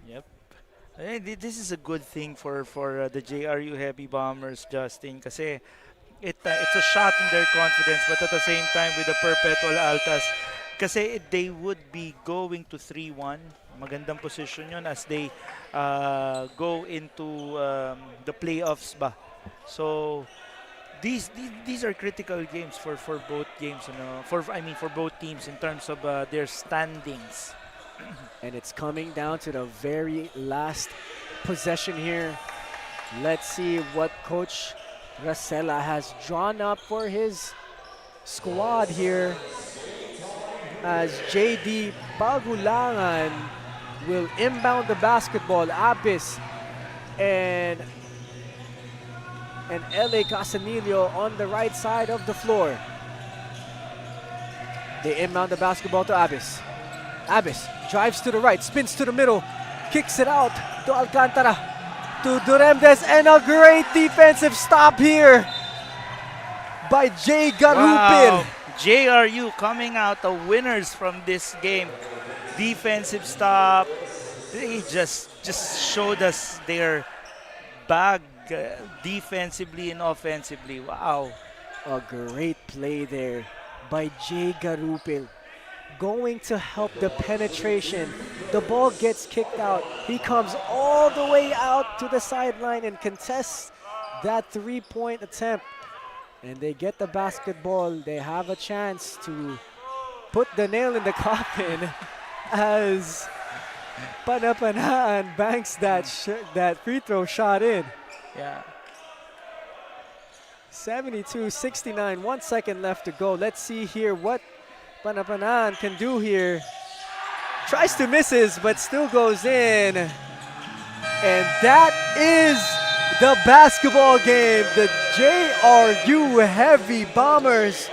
Yep. This is a good thing for the JRU Heavy Bombers, Justin, kasi it's a shot in their confidence, but at the same time with the Perpetual Altas, kasi they would be going to 3-1. Magandang position yun as they go into the playoffs ba. So these are critical games for both games, you know, for both teams in terms of their standings. And it's coming down to the very last possession here. Let's see what Coach Racela has drawn up for his squad here, as JD Bagulangan will inbound the basketball. Abyss and LA Casanillo on the right side of the floor. They inbound the basketball to Abyss. Abyss drives to the right, spins to the middle, kicks it out to Alcantara, to Duremdes, and a great defensive stop here by Jay Garupil. Wow. JRU coming out the winners from this game. Defensive stop. They just showed us their bag defensively and offensively. Wow. A great play there by Jay Garupil. going to help the penetration. The ball gets kicked out. He comes all the way out to the sideline and contests that three-point attempt. And they get the basketball. They have a chance to put the nail in the coffin as Panapanaan banks that free throw shot in. Yeah. 72-69, 1 second left to go. Let's see here what Panapanaan can do here. Tries to misses, but still goes in. And that is the basketball game. The JRU Heavy Bombers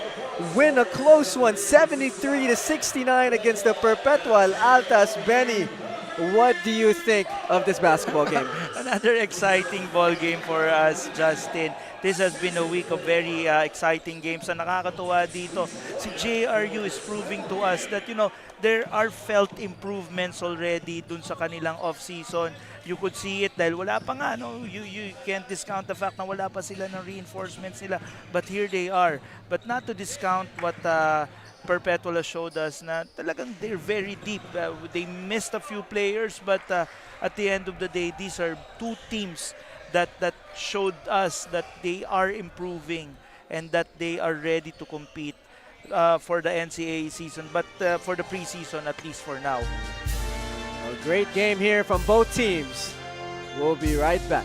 win a close one, 73-69 against the Perpetual Altas. Benny, what do you think of this basketball game? Another exciting ball game for us, Justin. This has been a week of very exciting games. Ang nakakatuwa dito, si JRU is proving to us that, you know, there are felt improvements already dun sa kanilang off-season. You could see it dahil wala pa nga, no? You can't discount the fact na wala pa sila ng reinforcements nila. But here they are. But not to discount what Perpetual showed us na talagang they're very deep. They missed a few players, but at the end of the day, these are two teams that showed us that they are improving and that they are ready to compete for the NCAA season, but for the preseason, at least for now. A great game here from both teams. We'll be right back.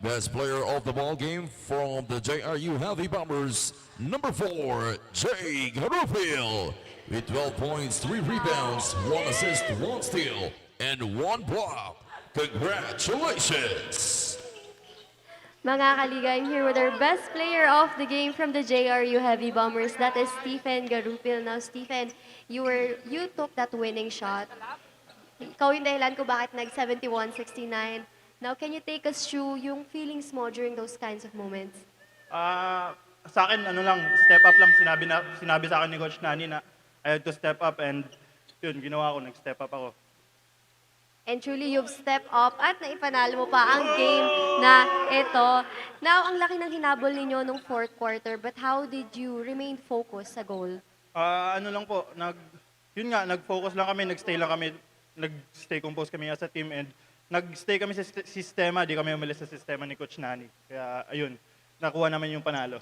Best player of the ball game from the JRU Heavy Bombers, number 4, Jay Garufil, with 12 points, 3 rebounds, 1 assist, 1 steal, and 1 block. Congratulations! Mga kaliga, I'm here with our best player of the game from the JRU Heavy Bombers. That is Stephen Garupil. Now, Stephen, you took that winning shot. Ikaw yung dahilan ko bakit nag-71-69. Now, can you take us through yung feelings mo during those kinds of moments? Sa akin, step up lang. Sinabi sa akin ni Coach Nani na I had to step up and yun, ginawa ko, nag-step up ako. And truly, you've stepped up at naipanalo mo pa ang game na ito. Now, ang laki ng hinabol ninyo nung fourth quarter, but how did you remain focused sa goal? Nag-focus lang kami, nag-stay composed kami as a team and nag-stay kami sa sistema, di kami umalis sa sistema ni Coach Nani. Kaya, ayun, nakuha naman yung panalo.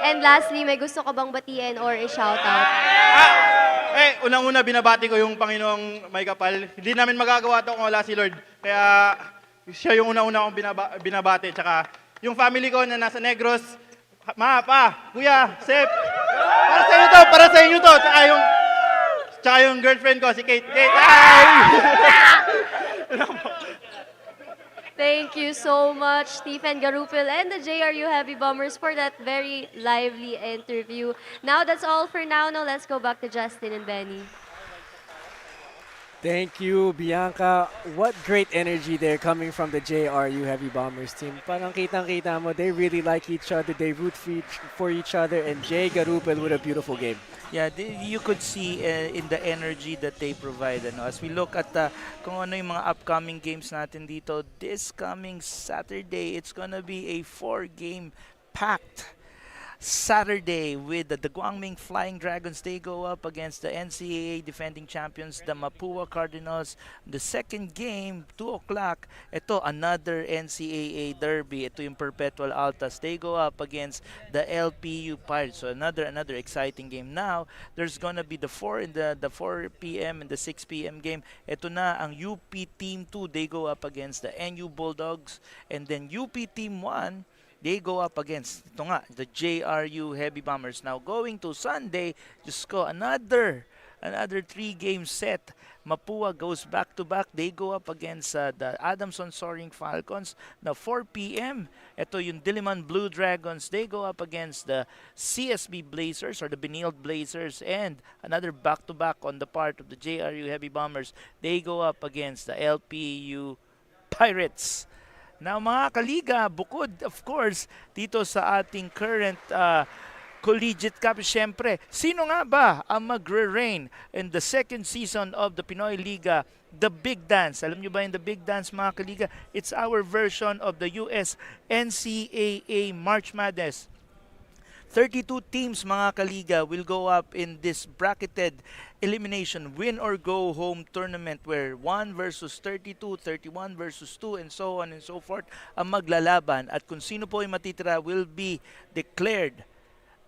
And lastly, may gusto ka bang batiin or i-shoutout? Unang-una, binabati ko yung Panginoong may kapal. Hindi namin magagawa ito kung wala si Lord. Kaya, siya yung unang-una kong binabati. Tsaka, yung family ko na nasa Negros, Ma, Pa, Kuya, Sep, para sa inyo to. Tsaka yung girlfriend ko, si Kate. Kate, Thank you so much, Stephen Garupil and the JRU Heavy Bombers for that very lively interview. Now, that's all for now. Now, let's go back to Justin and Benny. Thank you, Bianca. What great energy there coming from the JRU Heavy Bombers team. Parang kitang-kita mo, they really like each other. They root for each other. And Jay Garupil with a beautiful game. Yeah, you could see in the energy that they provide. As we look at kung ano yung mga upcoming games natin dito, this coming Saturday, it's gonna be a 4-game packed Saturday with the Guangming Flying Dragons. They go up against the NCAA defending champions, the Mapua Cardinals. The second game, 2 o'clock, ito another NCAA derby. Ito yung Perpetual Altas. They go up against the LPU Pirates. So another exciting game. Now, there's gonna be the 4 p.m. and the 6 p.m. game. Ito na ang UP Team 2. They go up against the NU Bulldogs. And then UP Team 1, they go up against the JRU Heavy Bombers. Now going to Sunday, just go another 3-game set. Mapua goes back-to-back. They go up against the Adamson Soaring Falcons. Now 4 p.m. Ito yung Diliman Blue Dragons. They go up against the CSB Blazers or the Benilde Blazers. And another back-to-back on the part of the JRU Heavy Bombers. They go up against the LPU Pirates. Now mga kaliga, bukod of course dito sa ating current Collegiate Cup, syempre, sino nga ba ang magre-reign in the second season of the Pinoyliga, the Big Dance? Alam nyo ba yung the Big Dance, mga kaliga? It's our version of the US NCAA March Madness. 32 teams, mga kaliga, will go up in this bracketed elimination win or go home tournament where 1 versus 32, 31 versus 2, and so on and so forth ang maglalaban. At kung sino po yung matitira will be declared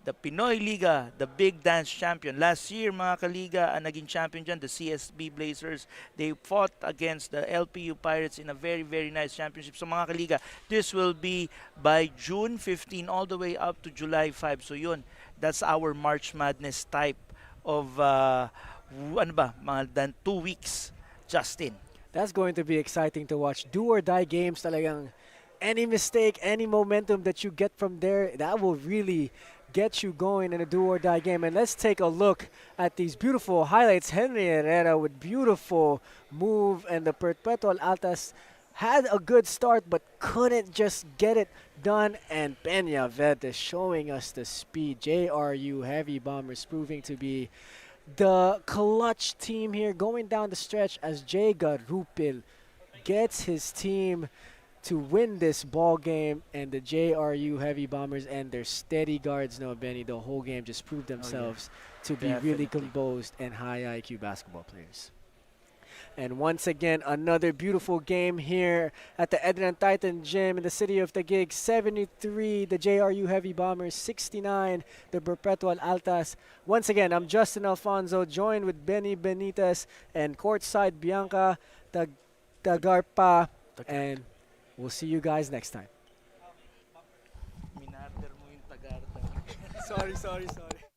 the Pinoyliga, the Big Dance champion. Last year, mga kaliga, ang naging champion dyan, the CSB Blazers. They fought against the LPU Pirates in a very, very nice championship. So mga kaliga, this will be by June 15 all the way up to July 5. So yun, that's our March Madness type of, mga than 2 weeks, Justin. That's going to be exciting to watch. Do or die games talagang any mistake, any momentum that you get from there, that will really get you going in a do-or-die game. And let's take a look at these beautiful highlights. Henry Herrera with beautiful move, and the Perpetual Altas had a good start but couldn't just get it done. And Peña Verde showing us the speed. JRU Heavy Bombers proving to be the clutch team here going down the stretch as Jay Garupil gets his team to win this ball game, and the JRU Heavy Bombers and their steady guards, no Benny, the whole game just proved themselves to be really composed and high IQ basketball players. And once again, another beautiful game here at the Edran Titan Gym in the city of Taguig. 73, the JRU Heavy Bombers, 69, the Perpetual Altas. Once again, I'm Justin Alfonso, joined with Benny Benitez and courtside Bianca Tagarpa. And We'll see you guys next time. Minarder mo yung Tagarda. Sorry.